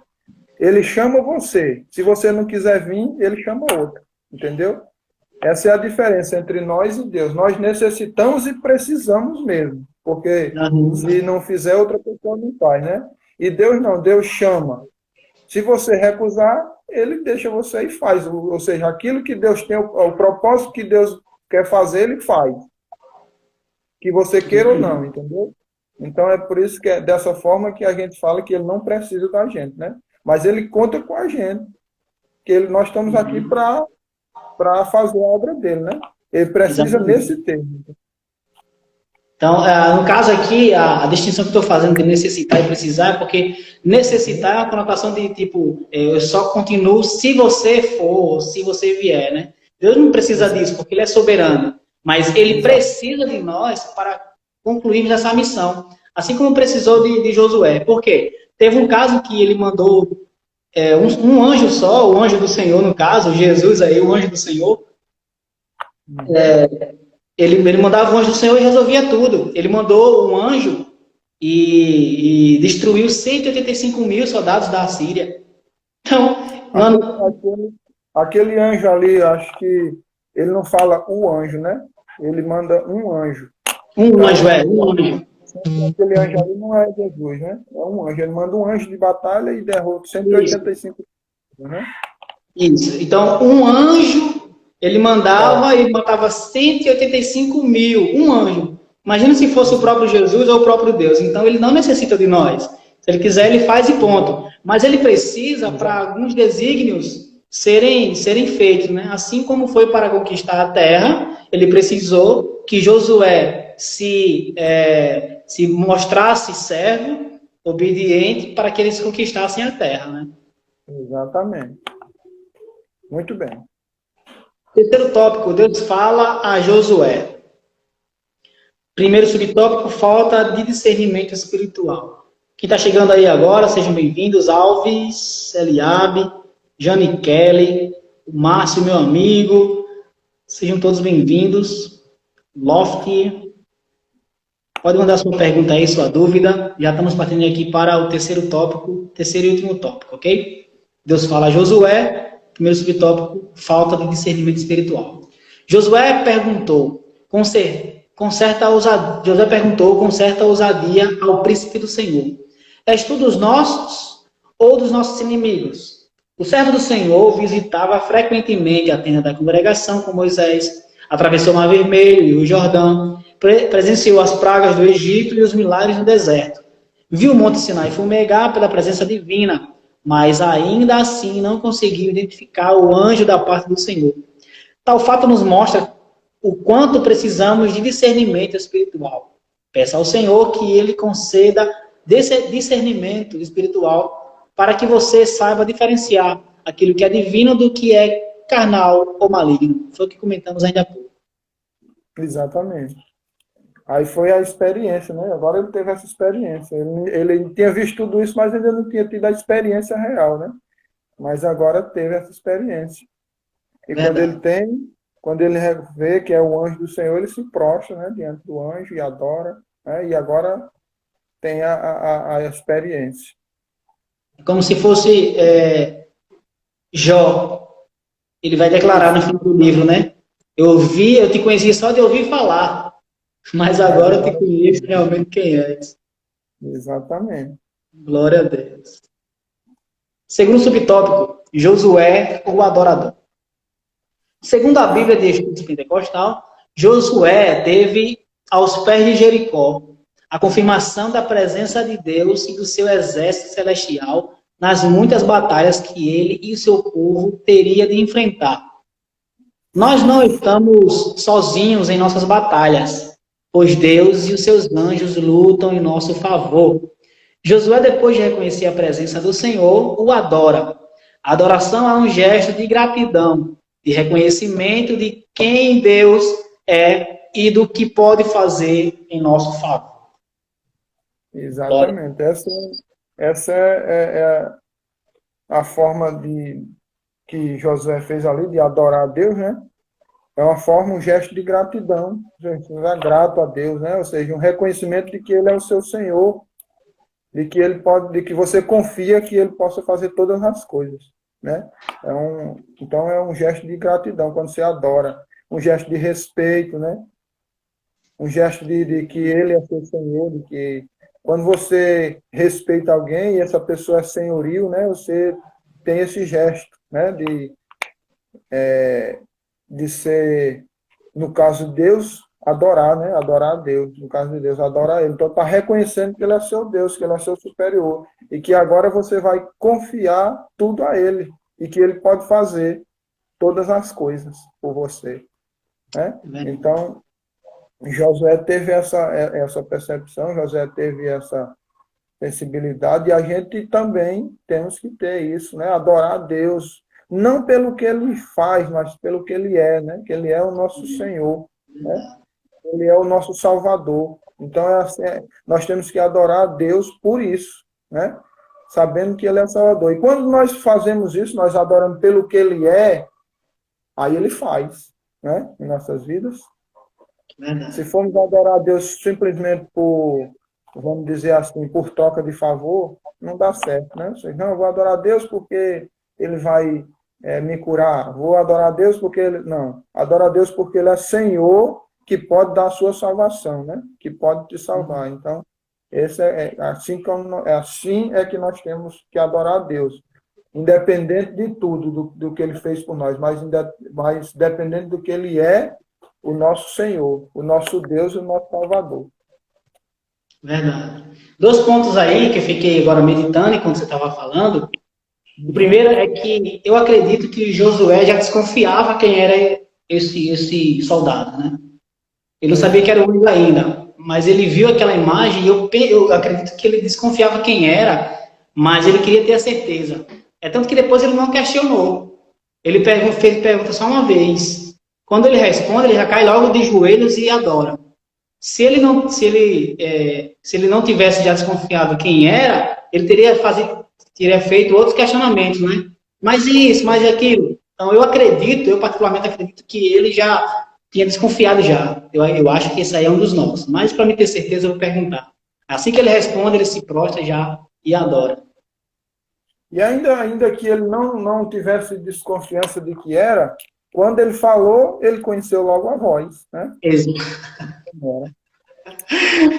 Ele chama você. Se você não quiser vir, ele chama outro. Entendeu? Essa é a diferença entre nós e Deus. Nós necessitamos e precisamos mesmo. Porque se não fizer, outra pessoa não faz, né? E Deus não. Deus chama. Se você recusar, ele deixa você e faz. Ou seja, aquilo que Deus tem, o propósito que Deus quer fazer, ele faz. Que você queira ou não, entendeu? Então é por isso que é dessa forma que a gente fala que ele não precisa da gente, né? Mas ele conta com a gente. Que nós estamos aqui para fazer a obra dele, né? Ele precisa nesse termo. Então, no caso aqui, a distinção que estou fazendo de necessitar e precisar é porque necessitar é uma conotação de tipo, eu só continuo se você for, se você vier, né? Deus não precisa disso, porque ele é soberano. Mas ele precisa de nós para concluirmos essa missão. Assim como precisou de Josué. Por quê? Teve um caso que ele mandou um anjo só, o anjo do Senhor, no caso, Jesus aí, o anjo do Senhor. Ele mandava o anjo do Senhor e resolvia tudo. Ele mandou um anjo e destruiu 185 mil soldados da Síria. Então, aquele anjo ali, acho que ele não fala o anjo, né? Ele manda um anjo. Um anjo. Aquele anjo ali não é Jesus, né? É um anjo. Ele manda um anjo de batalha e derrota 185 mil, né? Isso. Então, um anjo, ele mandava e matava 185 mil. Um anjo. Imagina se fosse o próprio Jesus ou o próprio Deus. Então, ele não necessita de nós. Se ele quiser, ele faz e ponto. Mas ele precisa para alguns desígnios serem feitos, né? Assim como foi para conquistar a terra, ele precisou que Josué se mostrasse servo, obediente, para que eles conquistassem a terra, né? Exatamente. Muito bem. Terceiro tópico, Deus fala a Josué. Primeiro subtópico, falta de discernimento espiritual. Quem está chegando aí agora, sejam bem-vindos. Alves, Eliabe, Jane Kelly, Márcio, meu amigo. Sejam todos bem-vindos. Lofty. Pode mandar sua pergunta aí, sua dúvida. Já estamos partindo aqui para o terceiro tópico, terceiro e último tópico, ok? Deus fala a Josué. Primeiro subtópico, falta de discernimento espiritual. Josué perguntou com certa ousadia ao príncipe do Senhor: és tu dos nossos ou dos nossos inimigos? O servo do Senhor visitava frequentemente a tenda da congregação com Moisés, atravessou o Mar Vermelho e o Jordão, presenciou as pragas do Egito e os milagres no deserto. Viu o Monte Sinai fumegar pela presença divina, mas ainda assim não conseguiu identificar o anjo da parte do Senhor. Tal fato nos mostra o quanto precisamos de discernimento espiritual. Peça ao Senhor que Ele conceda discernimento espiritual para que você saiba diferenciar aquilo que é divino do que é carnal ou maligno. Foi o que comentamos ainda há pouco. Exatamente. Aí foi a experiência, né? Agora ele teve essa experiência. Ele tinha visto tudo isso, mas ainda não tinha tido a experiência real, né? Mas agora teve essa experiência. E quando ele vê que é o anjo do Senhor, ele se prostra, né, diante do anjo e adora, né? E agora tem a experiência. Como se fosse Jó. Ele vai declarar no fim do livro, né? Eu te conheci só de ouvir falar. Mas agora eu te conheço realmente quem és. Exatamente. Glória a Deus. Segundo subtópico, Josué, o adorador. Segundo a Bíblia de Estudos Pentecostal, Josué teve aos pés de Jericó a confirmação da presença de Deus e do seu exército celestial nas muitas batalhas que ele e o seu povo teria de enfrentar. Nós não estamos sozinhos em nossas batalhas, pois Deus e os seus anjos lutam em nosso favor. Josué, depois de reconhecer a presença do Senhor, o adora. A adoração é um gesto de gratidão, de reconhecimento de quem Deus é e do que pode fazer em nosso favor. Exatamente. Essa é a forma que Josué fez ali, de adorar a Deus, né? É uma forma, um gesto de gratidão. Gente, é grato a Deus, né? Ou seja, um reconhecimento de que Ele é o seu Senhor, de que você confia que Ele possa fazer todas as coisas, né? Então é um gesto de gratidão quando você adora, um gesto de respeito, né? Um gesto de que Ele é seu Senhor, de que quando você respeita alguém e essa pessoa é senhorio, né? Você tem esse gesto, né? De ser, no caso de Deus, adorar, né? Adorar a Deus. No caso de Deus, adorar Ele. Então, está reconhecendo que Ele é seu Deus, que Ele é seu superior. E que agora você vai confiar tudo a Ele. E que Ele pode fazer todas as coisas por você. Né? Então, Josué teve essa percepção, Josué teve essa sensibilidade. E a gente também temos que ter isso, né? Adorar a Deus. Não pelo que Ele faz, mas pelo que Ele é, né? Que Ele é o nosso Senhor, né? Ele é o nosso Salvador. Então, nós temos que adorar a Deus por isso, né? Sabendo que Ele é o Salvador. E quando nós fazemos isso, nós adoramos pelo que Ele é, aí Ele faz, né? Em nossas vidas. Se formos adorar a Deus simplesmente por, vamos dizer assim, por troca de favor, não dá certo, né? Não, eu vou adorar a Deus porque Ele vai me curar. Vou adorar a Deus porque Ele... Não. Adora a Deus porque Ele é Senhor que pode dar a sua salvação, né? Que pode te salvar. Então, assim é que nós temos que adorar a Deus. Independente de tudo, do que Ele fez por nós, mas dependente do que Ele é, o nosso Senhor, o nosso Deus e o nosso Salvador. Verdade. 2 pontos aí que eu fiquei agora meditando enquanto você estava falando. O primeiro é que eu acredito que Josué já desconfiava quem era esse soldado, né? Ele não sabia que era o único ainda, mas ele viu aquela imagem e eu acredito que ele desconfiava quem era, mas ele queria ter a certeza. É tanto que depois ele não questionou. Ele fez pergunta só uma vez. Quando ele responde, ele já cai logo de joelhos e adora. Se ele não tivesse já desconfiado quem era, ele teria feito outros questionamentos, né? Mas isso, mas aquilo. Então eu particularmente acredito que ele já tinha desconfiado já. Eu acho que esse aí é um dos nossos. Mas para me ter certeza, eu vou perguntar. Assim que ele responde, ele se prostra já e adora. E ainda que ele não tivesse desconfiança de que era, quando ele falou, ele conheceu logo a voz, né? Exato.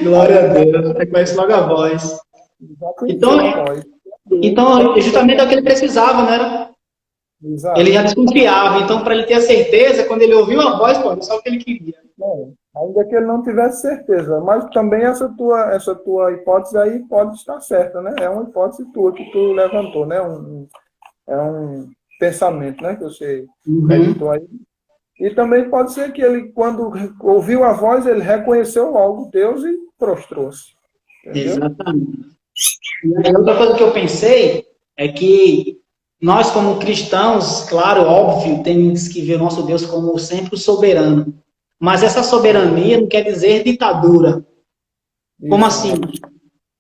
Glória a Deus, você conhece logo a voz. Então, justamente é o que ele precisava, né? Exato. Ele já desconfiava, então para ele ter a certeza, quando ele ouviu a voz, pô, só o que ele queria. Ainda que ele não tivesse certeza, mas também essa tua hipótese aí pode estar certa, né? É uma hipótese tua que tu levantou, né? É um pensamento, né? Que você meditou aí. E também pode ser que ele, quando ouviu a voz, ele reconheceu logo Deus e prostrou-se. Exatamente. E outra coisa que eu pensei é que nós, como cristãos, claro, óbvio, temos que ver o nosso Deus como sempre o soberano. Mas essa soberania não quer dizer ditadura. Como assim?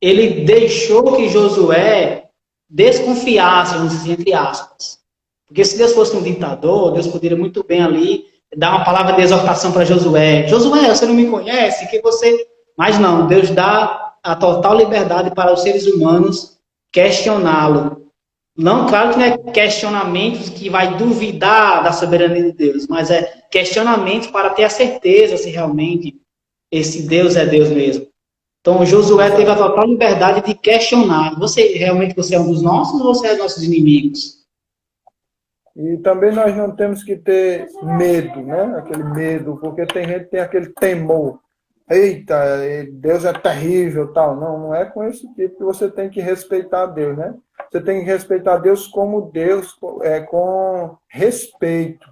Ele deixou que Josué desconfiasse, vamos dizer, entre aspas. Porque se Deus fosse um ditador, Deus poderia muito bem ali dar uma palavra de exortação para Josué. Josué, você não me conhece? Que você... Mas não, Deus dá a total liberdade para os seres humanos questioná-lo. Não, claro que não é questionamentos que vai duvidar da soberania de Deus, mas é questionamentos para ter a certeza se realmente esse Deus é Deus mesmo. Então, Josué teve a total liberdade de questionar. Você é um dos nossos ou você é dos nossos inimigos? E também nós não temos que ter medo, né? Aquele medo, porque tem gente que tem aquele temor. Eita, Deus é terrível, tal. Não é com esse tipo que você tem que respeitar Deus, né? Você tem que respeitar Deus como Deus, com respeito.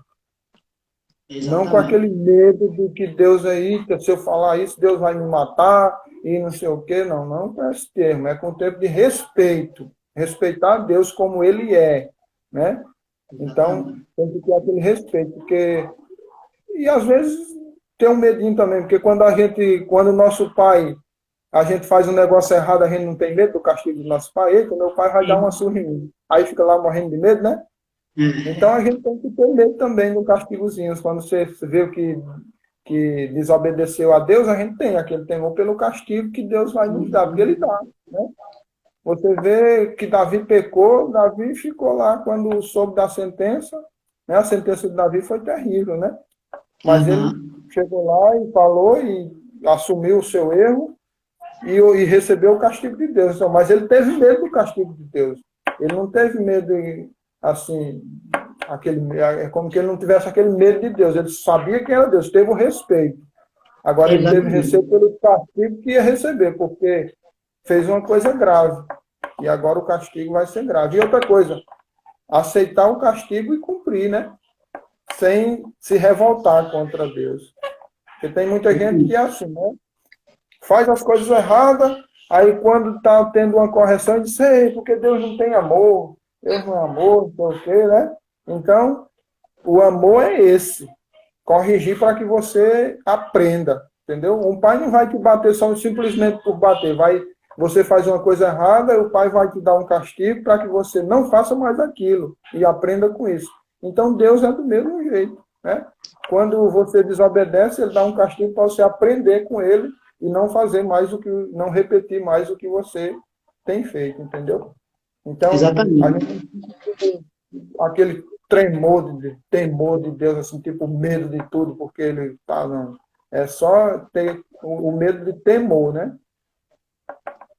Exatamente. Não com aquele medo de que Deus aí, se eu falar isso, Deus vai me matar e não sei o quê. Não com esse termo. É com o tempo de respeito. Respeitar Deus como Ele é, né? Então, tem que ter aquele respeito, porque... E às vezes tem um medinho também, porque quando o nosso pai, a gente faz um negócio errado, a gente não tem medo do castigo do nosso pai. Eita, meu pai vai dar uma surra em mim. Aí fica lá morrendo de medo, né? Então a gente tem que ter medo também do castigozinho. Quando você vê que desobedeceu a Deus, a gente tem aquele temor pelo castigo que Deus vai nos dar, porque Ele dá, né? Você vê que Davi pecou, Davi ficou lá quando soube da sentença, né? A sentença de Davi foi terrível, né? Mas ele chegou lá e falou e assumiu o seu erro e recebeu o castigo de Deus. Então, mas ele teve medo do castigo de Deus. Ele não teve medo, assim, é como que ele não tivesse aquele medo de Deus. Ele sabia quem era Deus, teve o respeito. Agora ele teve receio pelo castigo que ia receber, porque fez uma coisa grave. E agora o castigo vai ser grave. E outra coisa, aceitar o castigo e cumprir, né? Sem se revoltar contra Deus. Porque tem muita gente que é assim, né? Faz as coisas erradas, aí quando está tendo uma correção, diz, porque Deus não tem amor, Deus não é amor, não sei o quê, né? Então, o amor é esse. Corrigir para que você aprenda, entendeu? Um pai não vai te bater só simplesmente por bater, você faz uma coisa errada, o pai vai te dar um castigo para que você não faça mais aquilo e aprenda com isso. Então, Deus é do mesmo jeito, né? Quando você desobedece, Ele dá um castigo para você aprender com Ele e não fazer mais não repetir mais o que você tem feito, entendeu? Então, exatamente. A gente tem aquele temor de Deus, assim, tipo medo de tudo, porque Ele tá, não. É só ter o medo de temor, né?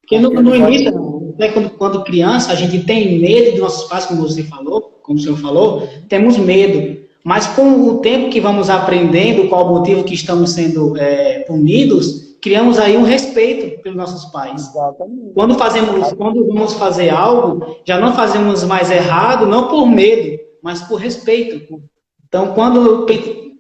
Porque no início, até quando criança, a gente tem medo de nossos pais, como você falou, como o senhor falou, temos medo. Mas com o tempo que vamos aprendendo qual o motivo que estamos sendo punidos, criamos aí um respeito pelos nossos pais. Exatamente. Quando vamos fazer algo, já não fazemos mais errado, não por medo, mas por respeito. Então, quando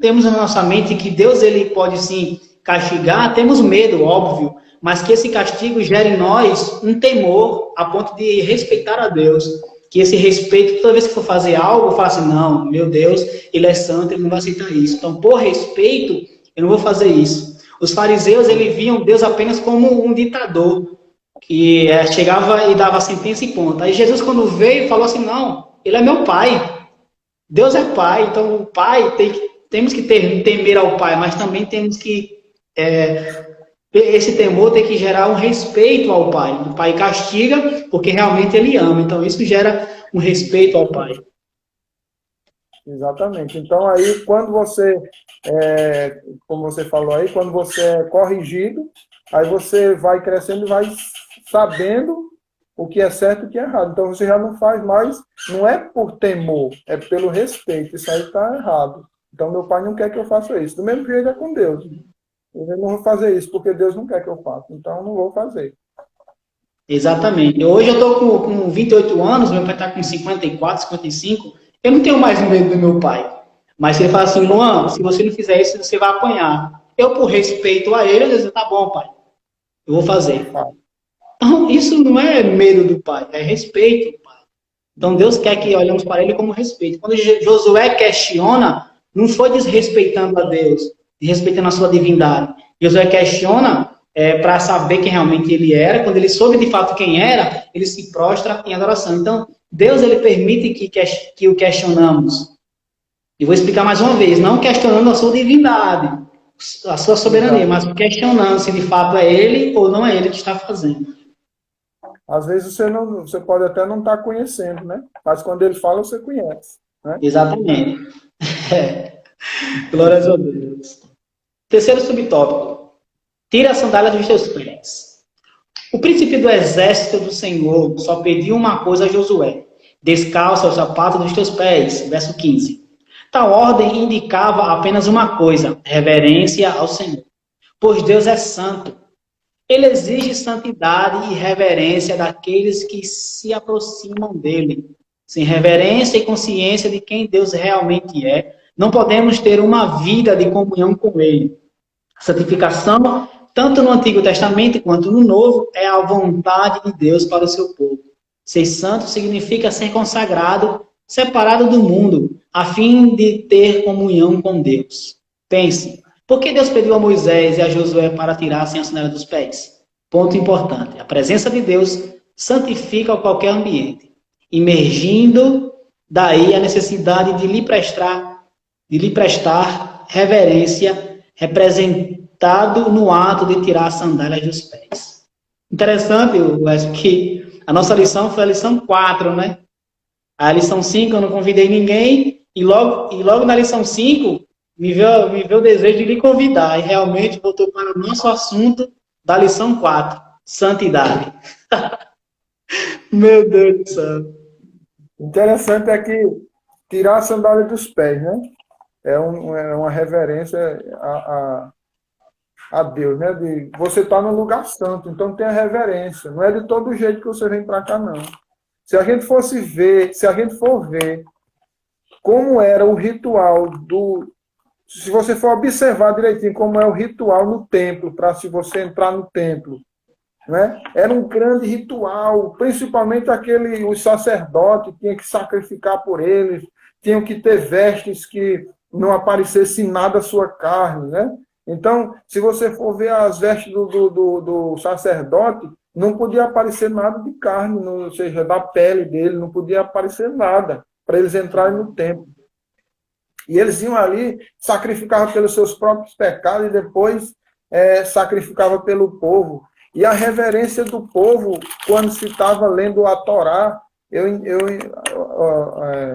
temos na nossa mente que Deus ele pode sim castigar, temos medo, óbvio, mas que esse castigo gere em nós um temor a ponto de respeitar a Deus. Que esse respeito, toda vez que for fazer algo, eu falo assim, não, meu Deus, ele é santo, ele não vai aceitar isso. Então, por respeito, eu não vou fazer isso. Os fariseus, eles viam Deus apenas como um ditador, que chegava e dava sentença e ponto. Aí Jesus, quando veio, falou assim, não, ele é meu pai. Deus é pai, então o pai temos que temer ao pai, mas também temos que esse temor tem que gerar um respeito ao pai. O pai castiga porque realmente ele ama. Então, isso gera um respeito ao pai. Exatamente. Então, aí, quando você, como você falou aí, quando você é corrigido, aí você vai crescendo e vai sabendo o que é certo e o que é errado. Então, você já não faz mais, não é por temor, é pelo respeito. Isso aí está errado. Então, meu pai não quer que eu faça isso. Do mesmo jeito é com Deus. Eu não vou fazer isso, porque Deus não quer que eu faça. Então, eu não vou fazer. Exatamente. Hoje eu estou com 28 anos, meu pai está com 54, 55. Eu não tenho mais medo do meu pai. Mas se ele fala assim, Luan, se você não fizer isso, você vai apanhar. Eu, por respeito a ele, eu digo, tá bom, pai. Eu vou fazer. Então, isso não é medo do pai, é respeito do pai. Então, Deus quer que olhemos para ele como respeito. Quando Josué questiona, não foi desrespeitando a Deus, desrespeitando a sua divindade. Josué questiona para saber quem realmente ele era. Quando ele soube de fato quem era, ele se prostra em adoração. Então, Deus ele permite que o questionamos. E vou explicar mais uma vez, não questionando a sua divindade, a sua soberania, mas questionando se de fato é ele ou não é ele que está fazendo. Às vezes você pode até não estar conhecendo, né? Mas quando ele fala, você conhece. Né? Exatamente. Glórias a Deus. Terceiro subtópico. Tira a sandália dos teus pés. O príncipe do exército do Senhor só pediu uma coisa a Josué. Descalça o sapato dos teus pés. Verso 15. Tal ordem indicava apenas uma coisa, reverência ao Senhor. Pois Deus é santo. Ele exige santidade e reverência daqueles que se aproximam dele. Sem reverência e consciência de quem Deus realmente é, não podemos ter uma vida de comunhão com ele. A santificação, tanto no Antigo Testamento quanto no Novo, é a vontade de Deus para o seu povo. Ser santo significa ser consagrado, separado do mundo, a fim de ter comunhão com Deus. Pense, por que Deus pediu a Moisés e a Josué para tirassem a sandália dos pés? Ponto importante, a presença de Deus santifica qualquer ambiente, emergindo daí a necessidade de lhe prestar reverência, representado no ato de tirar as sandálias dos pés. Interessante, Wesley, que a nossa lição foi a lição 4, né? A lição 5 eu não convidei ninguém, e logo na lição 5 me veio o desejo de lhe convidar, e realmente voltou para o nosso assunto da lição 4, santidade. Meu Deus do céu. Interessante é que tirar a sandália dos pés, né? É uma reverência a Deus, né? Você está no lugar santo, então tem a reverência. Não é de todo jeito que você vem para cá, não. Se a gente for ver como era o ritual se você for observar direitinho como é o ritual no templo, para se você entrar no templo, né? Era um grande ritual, principalmente os sacerdotes tinham que sacrificar por eles, tinham que ter vestes que não aparecesse nada a sua carne, né? Então, se você for ver as vestes do sacerdote, não podia aparecer nada de carne, ou seja, da pele dele, não podia aparecer nada para eles entrarem no templo. E eles iam ali, sacrificavam pelos seus próprios pecados e depois sacrificavam pelo povo. E a reverência do povo, quando se estava lendo a Torá,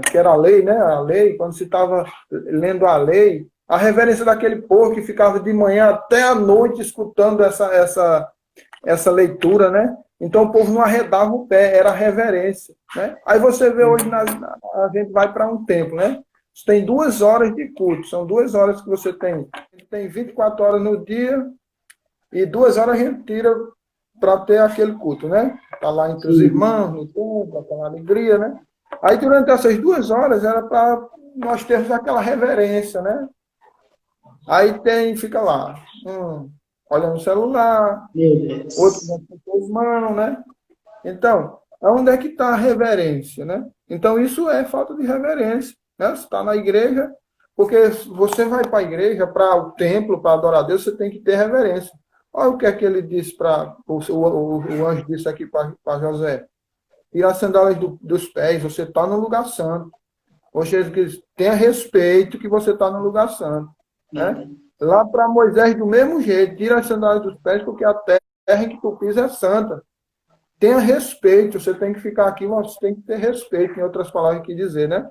que era a lei, né? A lei, quando se estava lendo a lei, a reverência daquele povo que ficava de manhã até a noite escutando essa leitura, né? Então o povo não arredava o pé, era reverência, né? Aí você vê hoje, a gente vai para um templo, né? Você tem 2 horas de culto, são 2 horas que você tem. Tem 24 horas no dia e 2 horas a gente tira para ter aquele culto, né? Está lá entre os irmãos, no templo, aquela alegria, né? Aí durante essas 2 horas era para nós termos aquela reverência, né? Aí fica lá, olha no celular, Meu Deus. outro com as mãos, né? Então, onde é que está a reverência, né? Então, isso é falta de reverência, né? Você está na igreja, porque você vai para a igreja, para o templo, para adorar a Deus, você tem que ter reverência. Olha o que é que ele disse para o anjo disse aqui para José. Tira as sandálias dos pés, você está no lugar santo. Ou Jesus tenha respeito que você está no lugar santo. Né? Lá para Moisés, do mesmo jeito, tira as sandálias dos pés, porque a terra em que tu pisa é santa. Tenha respeito, você tem que ficar aqui, mas você tem que ter respeito, em outras palavras que dizer, né?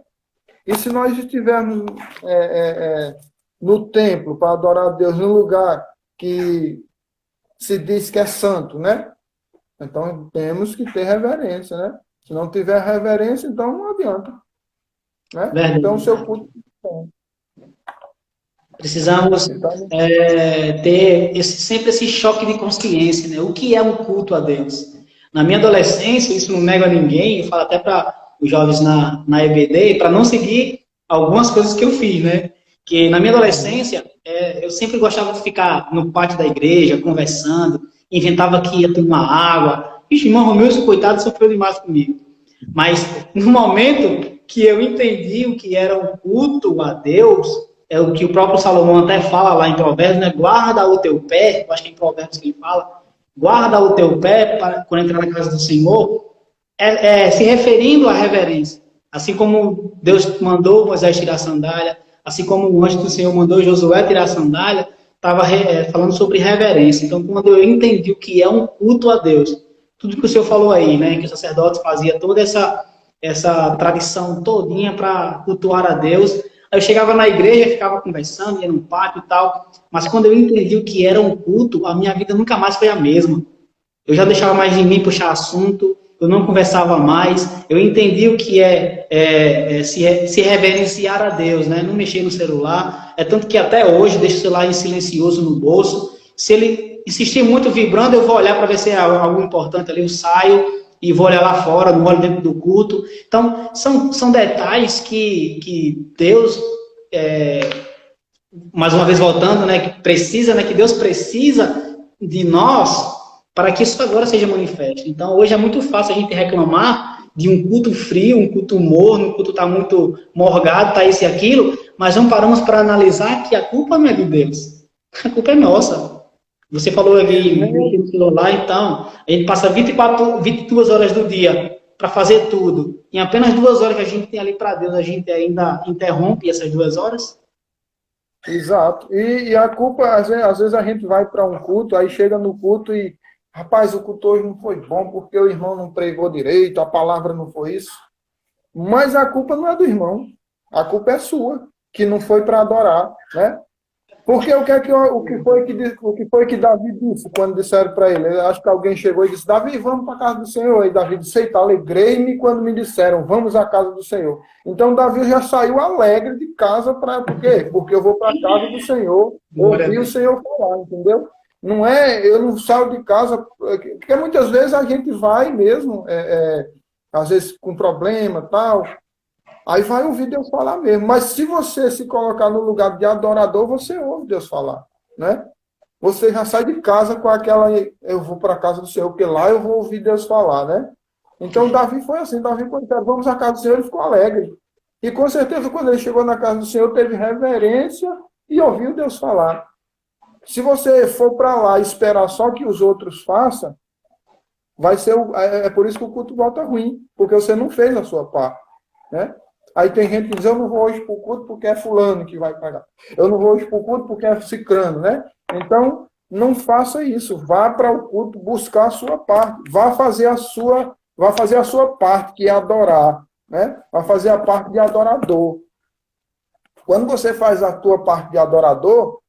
E se nós estivermos no templo para adorar a Deus, num lugar que se diz que é santo, né? Então temos que ter reverência, né? Se não tiver reverência, então não adianta. Né? Verdade. Então, o seu culto. Precisamos ter sempre esse choque de consciência, né? O que é um culto a Deus? Na minha adolescência, isso não nega a ninguém, eu falo até para os jovens na EBD, para não seguir algumas coisas que eu fiz, né? Que na minha adolescência, eu sempre gostava de ficar no pátio da igreja, conversando, inventava que ia tomar água. Ixi, irmão Romeu, coitado, sofreu demais comigo. Mas, no momento que eu entendi o que era um culto a Deus, é o que o próprio Salomão até fala lá em Provérbios, né? Guarda o teu pé, eu acho que é em Provérbios que ele fala, guarda o teu pé para, quando entrar na casa do Senhor, se referindo à reverência. Assim como Deus mandou Moisés tirar a sandália, assim como o anjo do Senhor mandou Josué tirar a sandália, estava falando sobre reverência. Então, quando eu entendi o que é um culto a Deus, tudo que o Senhor falou aí, né, que os sacerdotes faziam toda essa tradição todinha para cultuar a Deus. Aí eu chegava na igreja, ficava conversando, ia no pátio e tal, mas quando eu entendi o que era um culto, a minha vida nunca mais foi a mesma. Eu já deixava mais de mim puxar assunto, eu não conversava mais, eu entendi o que se reverenciar a Deus, né? Não mexer no celular, tanto que até hoje deixo o celular em silencioso no bolso. Se ele insistir muito vibrando, eu vou olhar para ver se é algo importante ali, eu saio e vou olhar lá fora, não olho dentro do culto. Então, são detalhes que Deus, mais uma vez voltando, né, que Deus precisa de nós para que isso agora seja manifesto. Então, hoje é muito fácil a gente reclamar de um culto frio, um culto morno, um culto está muito morgado, está isso e aquilo, mas não paramos para analisar que a culpa não é de Deus, a culpa é nossa. Você falou aqui no celular, então, a gente passa 22 horas do dia para fazer tudo. Em apenas 2 horas que a gente tem ali para Deus, a gente ainda interrompe essas 2 horas? Exato. E a culpa, às vezes a gente vai para um culto, aí chega no culto e, rapaz, o culto hoje não foi bom porque o irmão não pregou direito, a palavra não foi isso. Mas a culpa não é do irmão. A culpa é sua, que não foi para adorar, né? Porque o que foi que Davi disse quando disseram para ele? Eu acho que alguém chegou e disse, Davi, vamos para a casa do Senhor. E Davi disse, eita, alegrei-me quando me disseram, vamos à casa do Senhor. Então Davi já saiu alegre de casa, por quê? Porque eu vou para a casa do Senhor, ouvir o Senhor falar, entendeu? Não é, eu não saio de casa, porque muitas vezes a gente vai mesmo, às vezes com problema e tal, aí vai ouvir Deus falar mesmo. Mas se você se colocar no lugar de adorador, você ouve Deus falar, né? Você já sai de casa com aquela, eu vou para a casa do Senhor, porque lá eu vou ouvir Deus falar, né? Então Davi foi assim, Davi foi, vamos à casa do Senhor, ele ficou alegre. E com certeza quando ele chegou na casa do Senhor, teve reverência e ouviu Deus falar. Se você for para lá e esperar só que os outros façam, vai ser por isso que o culto volta ruim, porque você não fez a sua parte, né? Aí tem gente que diz, eu não vou hoje para o culto porque é fulano que vai pagar. Eu não vou hoje para o culto porque é cicrano, né? Então, não faça isso. Vá para o culto buscar a sua parte. Vá fazer a sua parte, que é adorar, né? Vá fazer a parte de adorador. Quando você faz a tua parte de adorador,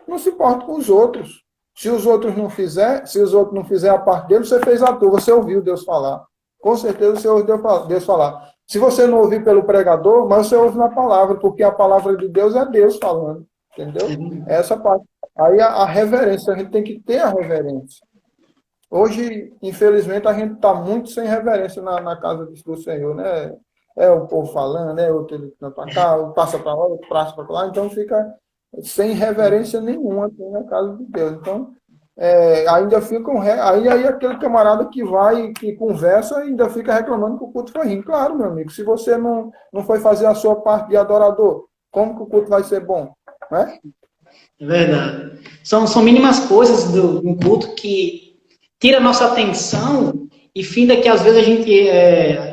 não se importa com os outros. Se os outros não fizer a parte deles, você fez a tua, você ouviu Deus falar. Com certeza você ouviu Deus falar. Se você não ouvir pelo pregador, mas você ouve na palavra, porque a palavra de Deus é Deus falando. Entendeu? Essa parte. Aí a reverência, a gente tem que ter a reverência. Hoje, infelizmente, a gente está muito sem reverência na casa do Senhor, né? É o povo falando, né? Outro para cá, passa para lá, outro passa para lá, então fica sem reverência nenhuma aqui na casa de Deus. Então, ainda ficam. Aí aquele camarada que vai, que conversa, ainda fica reclamando que o culto foi ruim. Claro, meu amigo, se você não foi fazer a sua parte de adorador, como que o culto vai ser bom? Né? É verdade. São mínimas coisas do culto que tira a nossa atenção e finda que às vezes a gente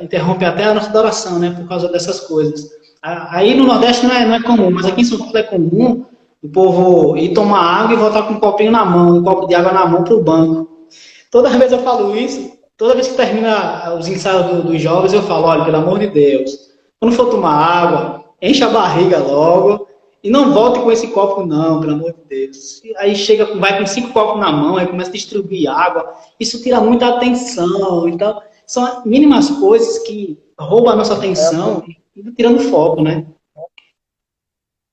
interrompe até a nossa adoração, né? Por causa dessas coisas. Aí no Nordeste não é comum, mas aqui em São Paulo é comum o povo ir tomar água e voltar com um copinho na mão, um copo de água na mão para o banco. Toda vez eu falo isso, toda vez que termina os ensaios dos jovens, eu falo, olha, pelo amor de Deus, quando for tomar água, enche a barriga logo e não volte com esse copo não, pelo amor de Deus. Aí vai com 5 copos na mão, aí começa a distribuir água, isso tira muita atenção. Então, são mínimas coisas que roubam a nossa atenção e tirando foco, né?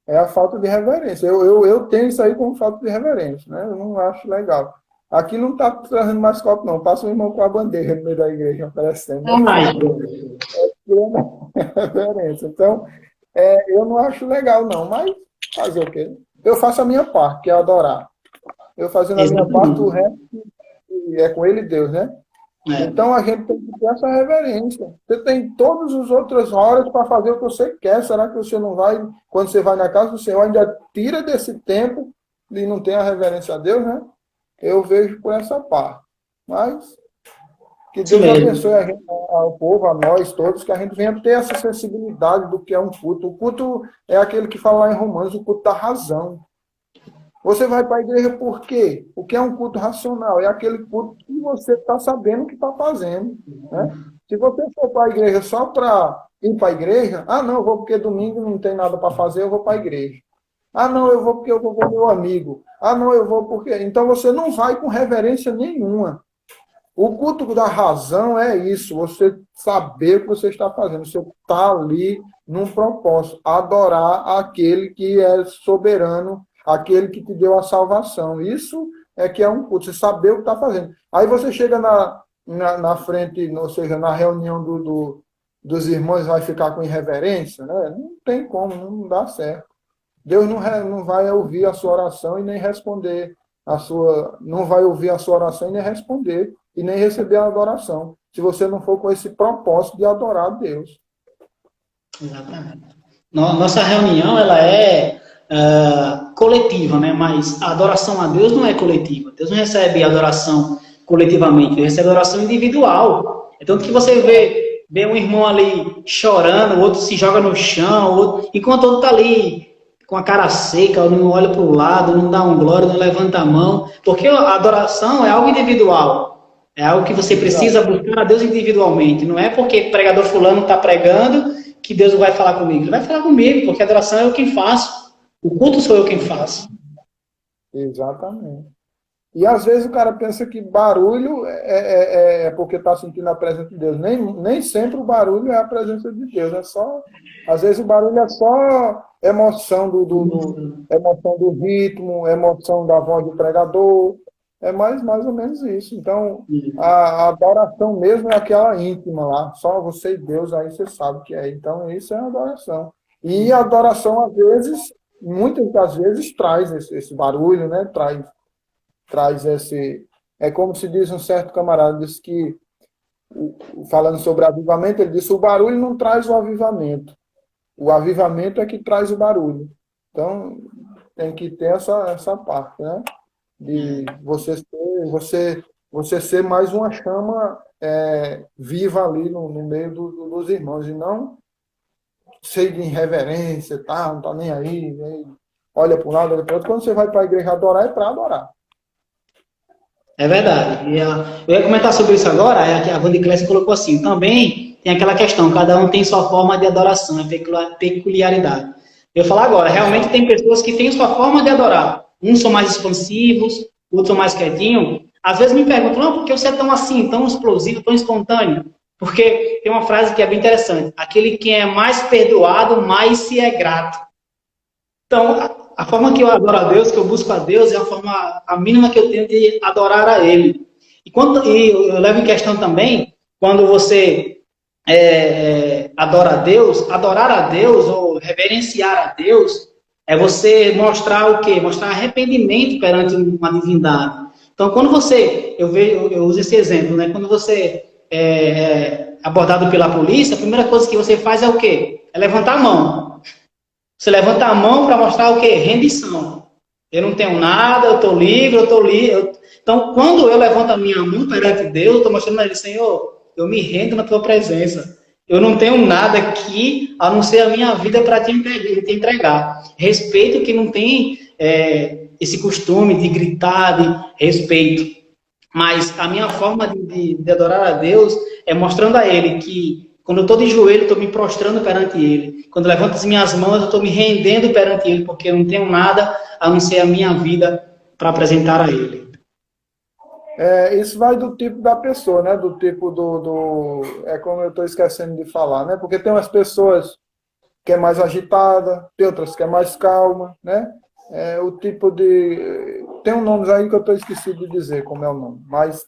É a falta de reverência. Eu tenho isso aí como falta de reverência, né? Eu não acho legal. Aqui não está trazendo mais copo, não. Passa um irmão com a bandeira no meio da igreja oferecendo. Reverência. Então, eu não acho legal, não. Mas fazer o quê? Eu faço a minha parte, que é adorar. Eu fazendo a minha parte, o resto é com ele Deus, né? Então a gente tem que ter essa reverência. Você tem todas as outras horas para fazer o que você quer. Será que você não vai, quando você vai na casa do Senhor, ainda tira desse tempo e não tem a reverência a Deus, né? Eu vejo por essa parte. Mas que Deus abençoe a gente, ao povo, a nós todos, que a gente venha ter essa sensibilidade do que é um culto. O culto é aquele que fala lá em Romanos, o culto da razão. Você vai para a igreja por quê? O que é um culto racional? É aquele culto que você está sabendo o que está fazendo. Né? Se você for para a igreja só para ir para a igreja, não, eu vou porque domingo não tem nada para fazer, eu vou para a igreja. Não, eu vou porque eu vou ver meu amigo. Não, eu vou porque... Então você não vai com reverência nenhuma. O culto da razão é isso, você saber o que você está fazendo. Você está ali num propósito, adorar aquele que é soberano, aquele que te deu a salvação. Isso é que é um culto, você saber o que está fazendo. Aí você chega na frente, ou seja, na reunião dos irmãos, vai ficar com irreverência, né? Não tem como, não dá certo. Deus não vai ouvir a sua oração e nem responder não vai ouvir a sua oração e nem responder, e nem receber a adoração, se você não for com esse propósito de adorar a Deus. Exatamente. Nossa reunião, ela é coletiva, né? Mas a adoração a Deus não é coletiva. Deus não recebe adoração coletivamente, Ele recebe adoração individual. É tanto que você vê um irmão ali chorando, o outro se joga no chão, enquanto o outro está ali com a cara seca, não olha para o lado, não dá um glória, não levanta a mão, porque a adoração é algo individual, é algo que você precisa buscar a Deus individualmente, não é porque pregador fulano está pregando que Deus vai falar comigo, Ele vai falar comigo, porque a adoração é eu quem faço, o culto sou eu quem faço. Exatamente. E às vezes o cara pensa que barulho é porque está sentindo a presença de Deus. Nem sempre o barulho é a presença de Deus. Às vezes o barulho é só emoção emoção do ritmo, emoção da voz do pregador. É mais ou menos isso. Então, a adoração mesmo é aquela íntima lá. Só você e Deus, aí você sabe o que é. Então, isso é adoração. E a adoração, às vezes, muitas das vezes, traz esse barulho, né? Traz esse... É como se diz um certo camarada, diz que, falando sobre avivamento, ele disse, o barulho não traz o avivamento. O avivamento é que traz o barulho. Então, tem que ter essa parte, né? De você ser mais uma chama viva ali no meio dos irmãos, e não ser de irreverência, não tá nem aí, né? Olha para um lado, olha para o outro. Quando você vai para a igreja adorar, é para adorar. É verdade. Eu ia comentar sobre isso agora, a Wanda Clécia colocou assim, também tem aquela questão, cada um tem sua forma de adoração, peculiaridade. Eu vou falar agora, realmente tem pessoas que têm sua forma de adorar. Uns são mais expansivos, outros são mais quietinhos. Às vezes me perguntam, não, por que você é tão assim, tão explosivo, tão espontâneo? Porque tem uma frase que é bem interessante, aquele que é mais perdoado, mais se é grato. Então, a forma que eu adoro a Deus, que eu busco a Deus, é a mínima que eu tenho de adorar a Ele. E eu levo em questão também, quando você adora a Deus, adorar a Deus ou reverenciar a Deus, É você mostrar o quê? Mostrar arrependimento perante uma divindade. Então, quando eu uso esse exemplo, né? Quando você é abordado pela polícia, a primeira coisa que você faz é o quê? É levantar a mão. Você levanta a mão para mostrar o quê? Rendição. Eu não tenho nada, eu estou livre, eu estou livre. Então, quando eu levanto a minha mão perante Deus, eu estou mostrando a Ele, Senhor, eu me rendo na Tua presença. Eu não tenho nada aqui, a não ser a minha vida para te entregar. Respeito que não tem esse costume de gritar, de respeito. Mas a minha forma de adorar a Deus é mostrando a Ele que quando eu estou de joelho, eu estou me prostrando perante Ele. Quando eu levanto as minhas mãos, eu estou me rendendo perante Ele, porque eu não tenho nada a não ser a minha vida para apresentar a Ele. Isso vai do tipo da pessoa, né? Do tipo É como eu estou esquecendo de falar, né? Porque tem umas pessoas que é mais agitada, tem outras que é mais calma, né? O tipo de... Tem um nome aí que eu estou esquecido de dizer como é o nome, mas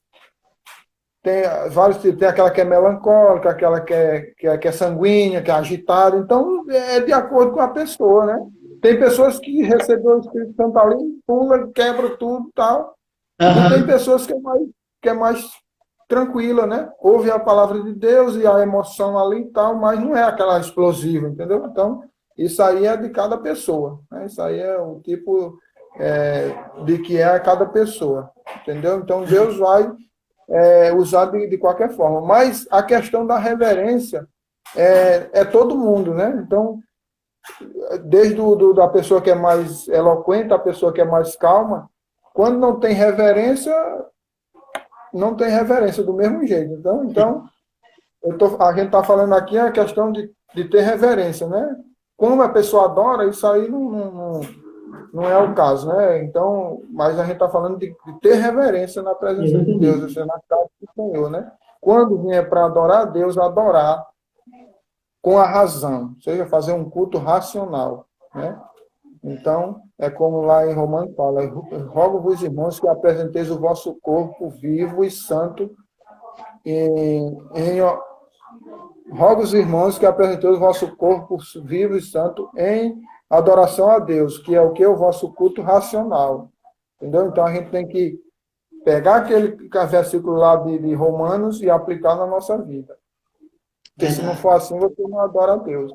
tem vários tipos. Tem aquela que é melancólica, aquela que é sanguínea, que é agitada. Então, é de acordo com a pessoa, né? Tem pessoas que recebeu o Espírito Santo ali, pula, quebra tudo e tal. Uhum. E tem pessoas que é mais tranquila, né? Ouve a palavra de Deus e a emoção ali e tal, mas não é aquela explosiva, entendeu? Então, isso aí é de cada pessoa, né? Isso aí é o tipo de que é a cada pessoa, entendeu? Então, Deus vai usar de qualquer forma. Mas a questão da reverência é todo mundo, né? Então, desde da pessoa que é mais eloquente, a pessoa que é mais calma, quando não tem reverência do mesmo jeito. Então a gente está falando aqui a questão de ter reverência, né? Como a pessoa adora, isso aí não é o caso, né? Então, mas a gente está falando de ter reverência na presença de Deus, assim, na casa do Senhor, né? Quando vier para adorar a Deus, adorar com a razão, ou seja, fazer um culto racional, né? Então, é como lá em Romanos fala, rogo-vos, irmãos, que apresenteis o vosso corpo vivo e santo rogo-vos, irmãos, que apresenteis o vosso corpo vivo e santo em adoração a Deus, que é o que? O vosso culto racional. Entendeu? Então, a gente tem que pegar aquele versículo lá de Romanos e aplicar na nossa vida. Porque se não for assim, você não adora a Deus.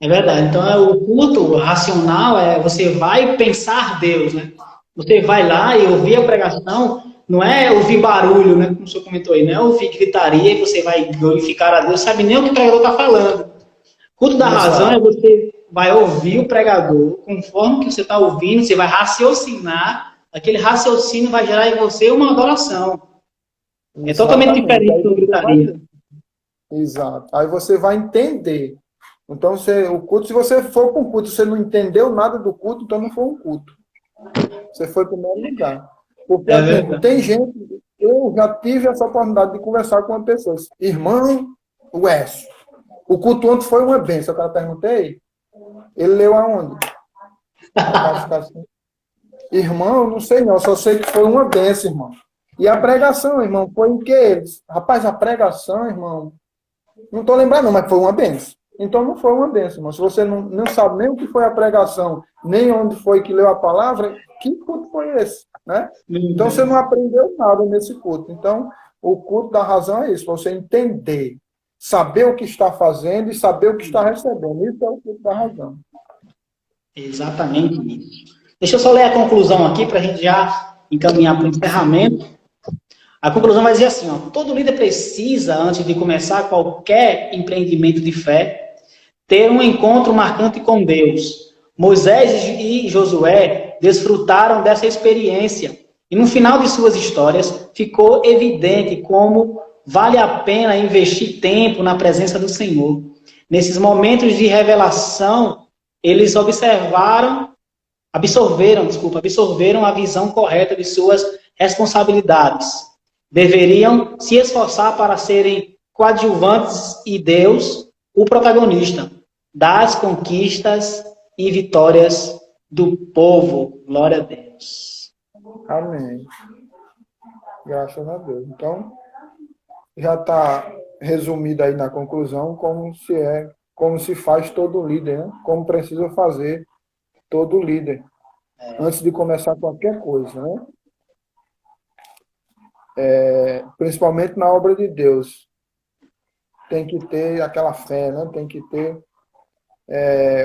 É verdade. Então, o culto racional você vai pensar Deus, né? Você vai lá e ouvir a pregação, não é ouvir barulho, né? Como o senhor comentou aí, não é ouvir gritaria e você vai glorificar a Deus, sabe nem o que o pregador está falando. Culto da razão é você vai ouvir o pregador, conforme que você está ouvindo, você vai raciocinar, aquele raciocínio vai gerar em você uma adoração. É totalmente diferente do gritaria. Exato. Aí você vai entender. Então, o culto, se você for para um culto e você não entendeu nada do culto, então não foi um culto. Você foi para o primeiro lugar. Porque tem gente, eu já tive essa oportunidade de conversar com uma pessoa. Irmão Wes, o culto ontem foi uma bênção. Eu perguntei, ele leu aonde? Assim, irmão, não sei não, só sei que foi uma bênção, irmão. E a pregação, irmão, foi em que? Rapaz, a pregação, irmão, não estou lembrando não, mas foi uma bênção. Então não foi uma bênção, irmão. Se você não sabe nem o que foi a pregação, nem onde foi que leu a palavra, que culto foi esse? Né? Então você não aprendeu nada nesse culto. Então, o culto da razão é isso, você entender, saber o que está fazendo e saber o que está recebendo. Isso é o culto da razão. Exatamente isso. Deixa eu só ler a conclusão aqui para a gente já encaminhar para o encerramento. A conclusão vai dizer assim, ó, todo líder precisa, antes de começar qualquer empreendimento de fé, ter um encontro marcante com Deus. Moisés e Josué desfrutaram dessa experiência. E no final de suas histórias, ficou evidente como vale a pena investir tempo na presença do Senhor. Nesses momentos de revelação, eles absorveram a visão correta de suas responsabilidades. Deveriam se esforçar para serem coadjuvantes e Deus, o protagonista das conquistas e vitórias do povo. Glória a Deus. Amém. Graças a Deus. Então, já está resumido aí na conclusão como se faz todo líder, né? Como precisa fazer todo líder, antes de começar qualquer coisa, né? Principalmente na obra de Deus. Tem que ter aquela fé, né? Tem que ter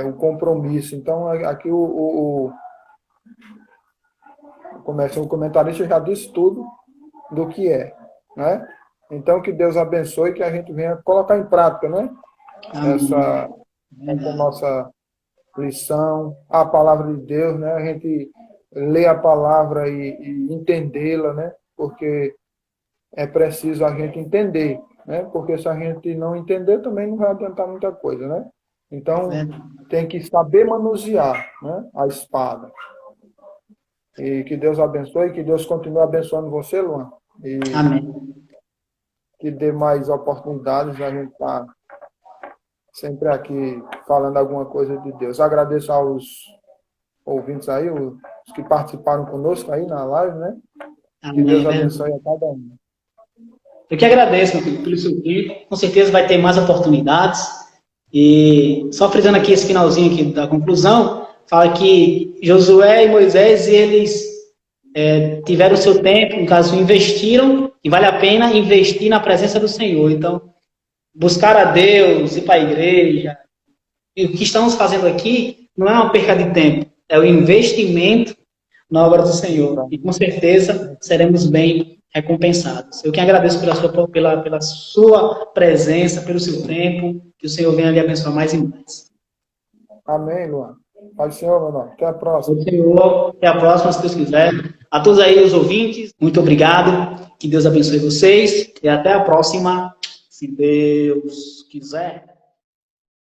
o compromisso. Então, aqui o comentarista já disse tudo do que é, né? Então, que Deus abençoe, que a gente venha colocar em prática, né? Essa nossa lição, a palavra de Deus, né? A gente ler a palavra e entendê-la, né? Porque é preciso a gente entender, né? Porque se a gente não entender, também não vai adiantar muita coisa, né? Então, tem que saber manusear, né? A espada. E que Deus abençoe, que Deus continue abençoando você, Luan. E Amém. que dê mais oportunidades, a gente tá sempre aqui falando alguma coisa de Deus. Agradeço aos ouvintes aí, os que participaram conosco aí na live, né? Amém. Que Deus abençoe a cada um. Eu que agradeço, meu filho, pelo seu tempo. Com certeza vai ter mais oportunidades. E só frisando aqui esse finalzinho aqui da conclusão, fala que Josué e Moisés, eles tiveram o seu tempo, no caso, investiram, e vale a pena investir na presença do Senhor. Então, buscar a Deus, ir para a igreja, e o que estamos fazendo aqui não é uma perca de tempo, é o investimento na obra do Senhor. E com certeza seremos bem recompensados. Eu que agradeço pela sua presença, pelo seu tempo, que o Senhor venha lhe abençoar mais e mais. Amém, Luan. Paz do Senhor, meu irmão. Até a próxima. Senhor, até a próxima, se Deus quiser. A todos aí os ouvintes, muito obrigado. Que Deus abençoe vocês. E até a próxima, se Deus quiser.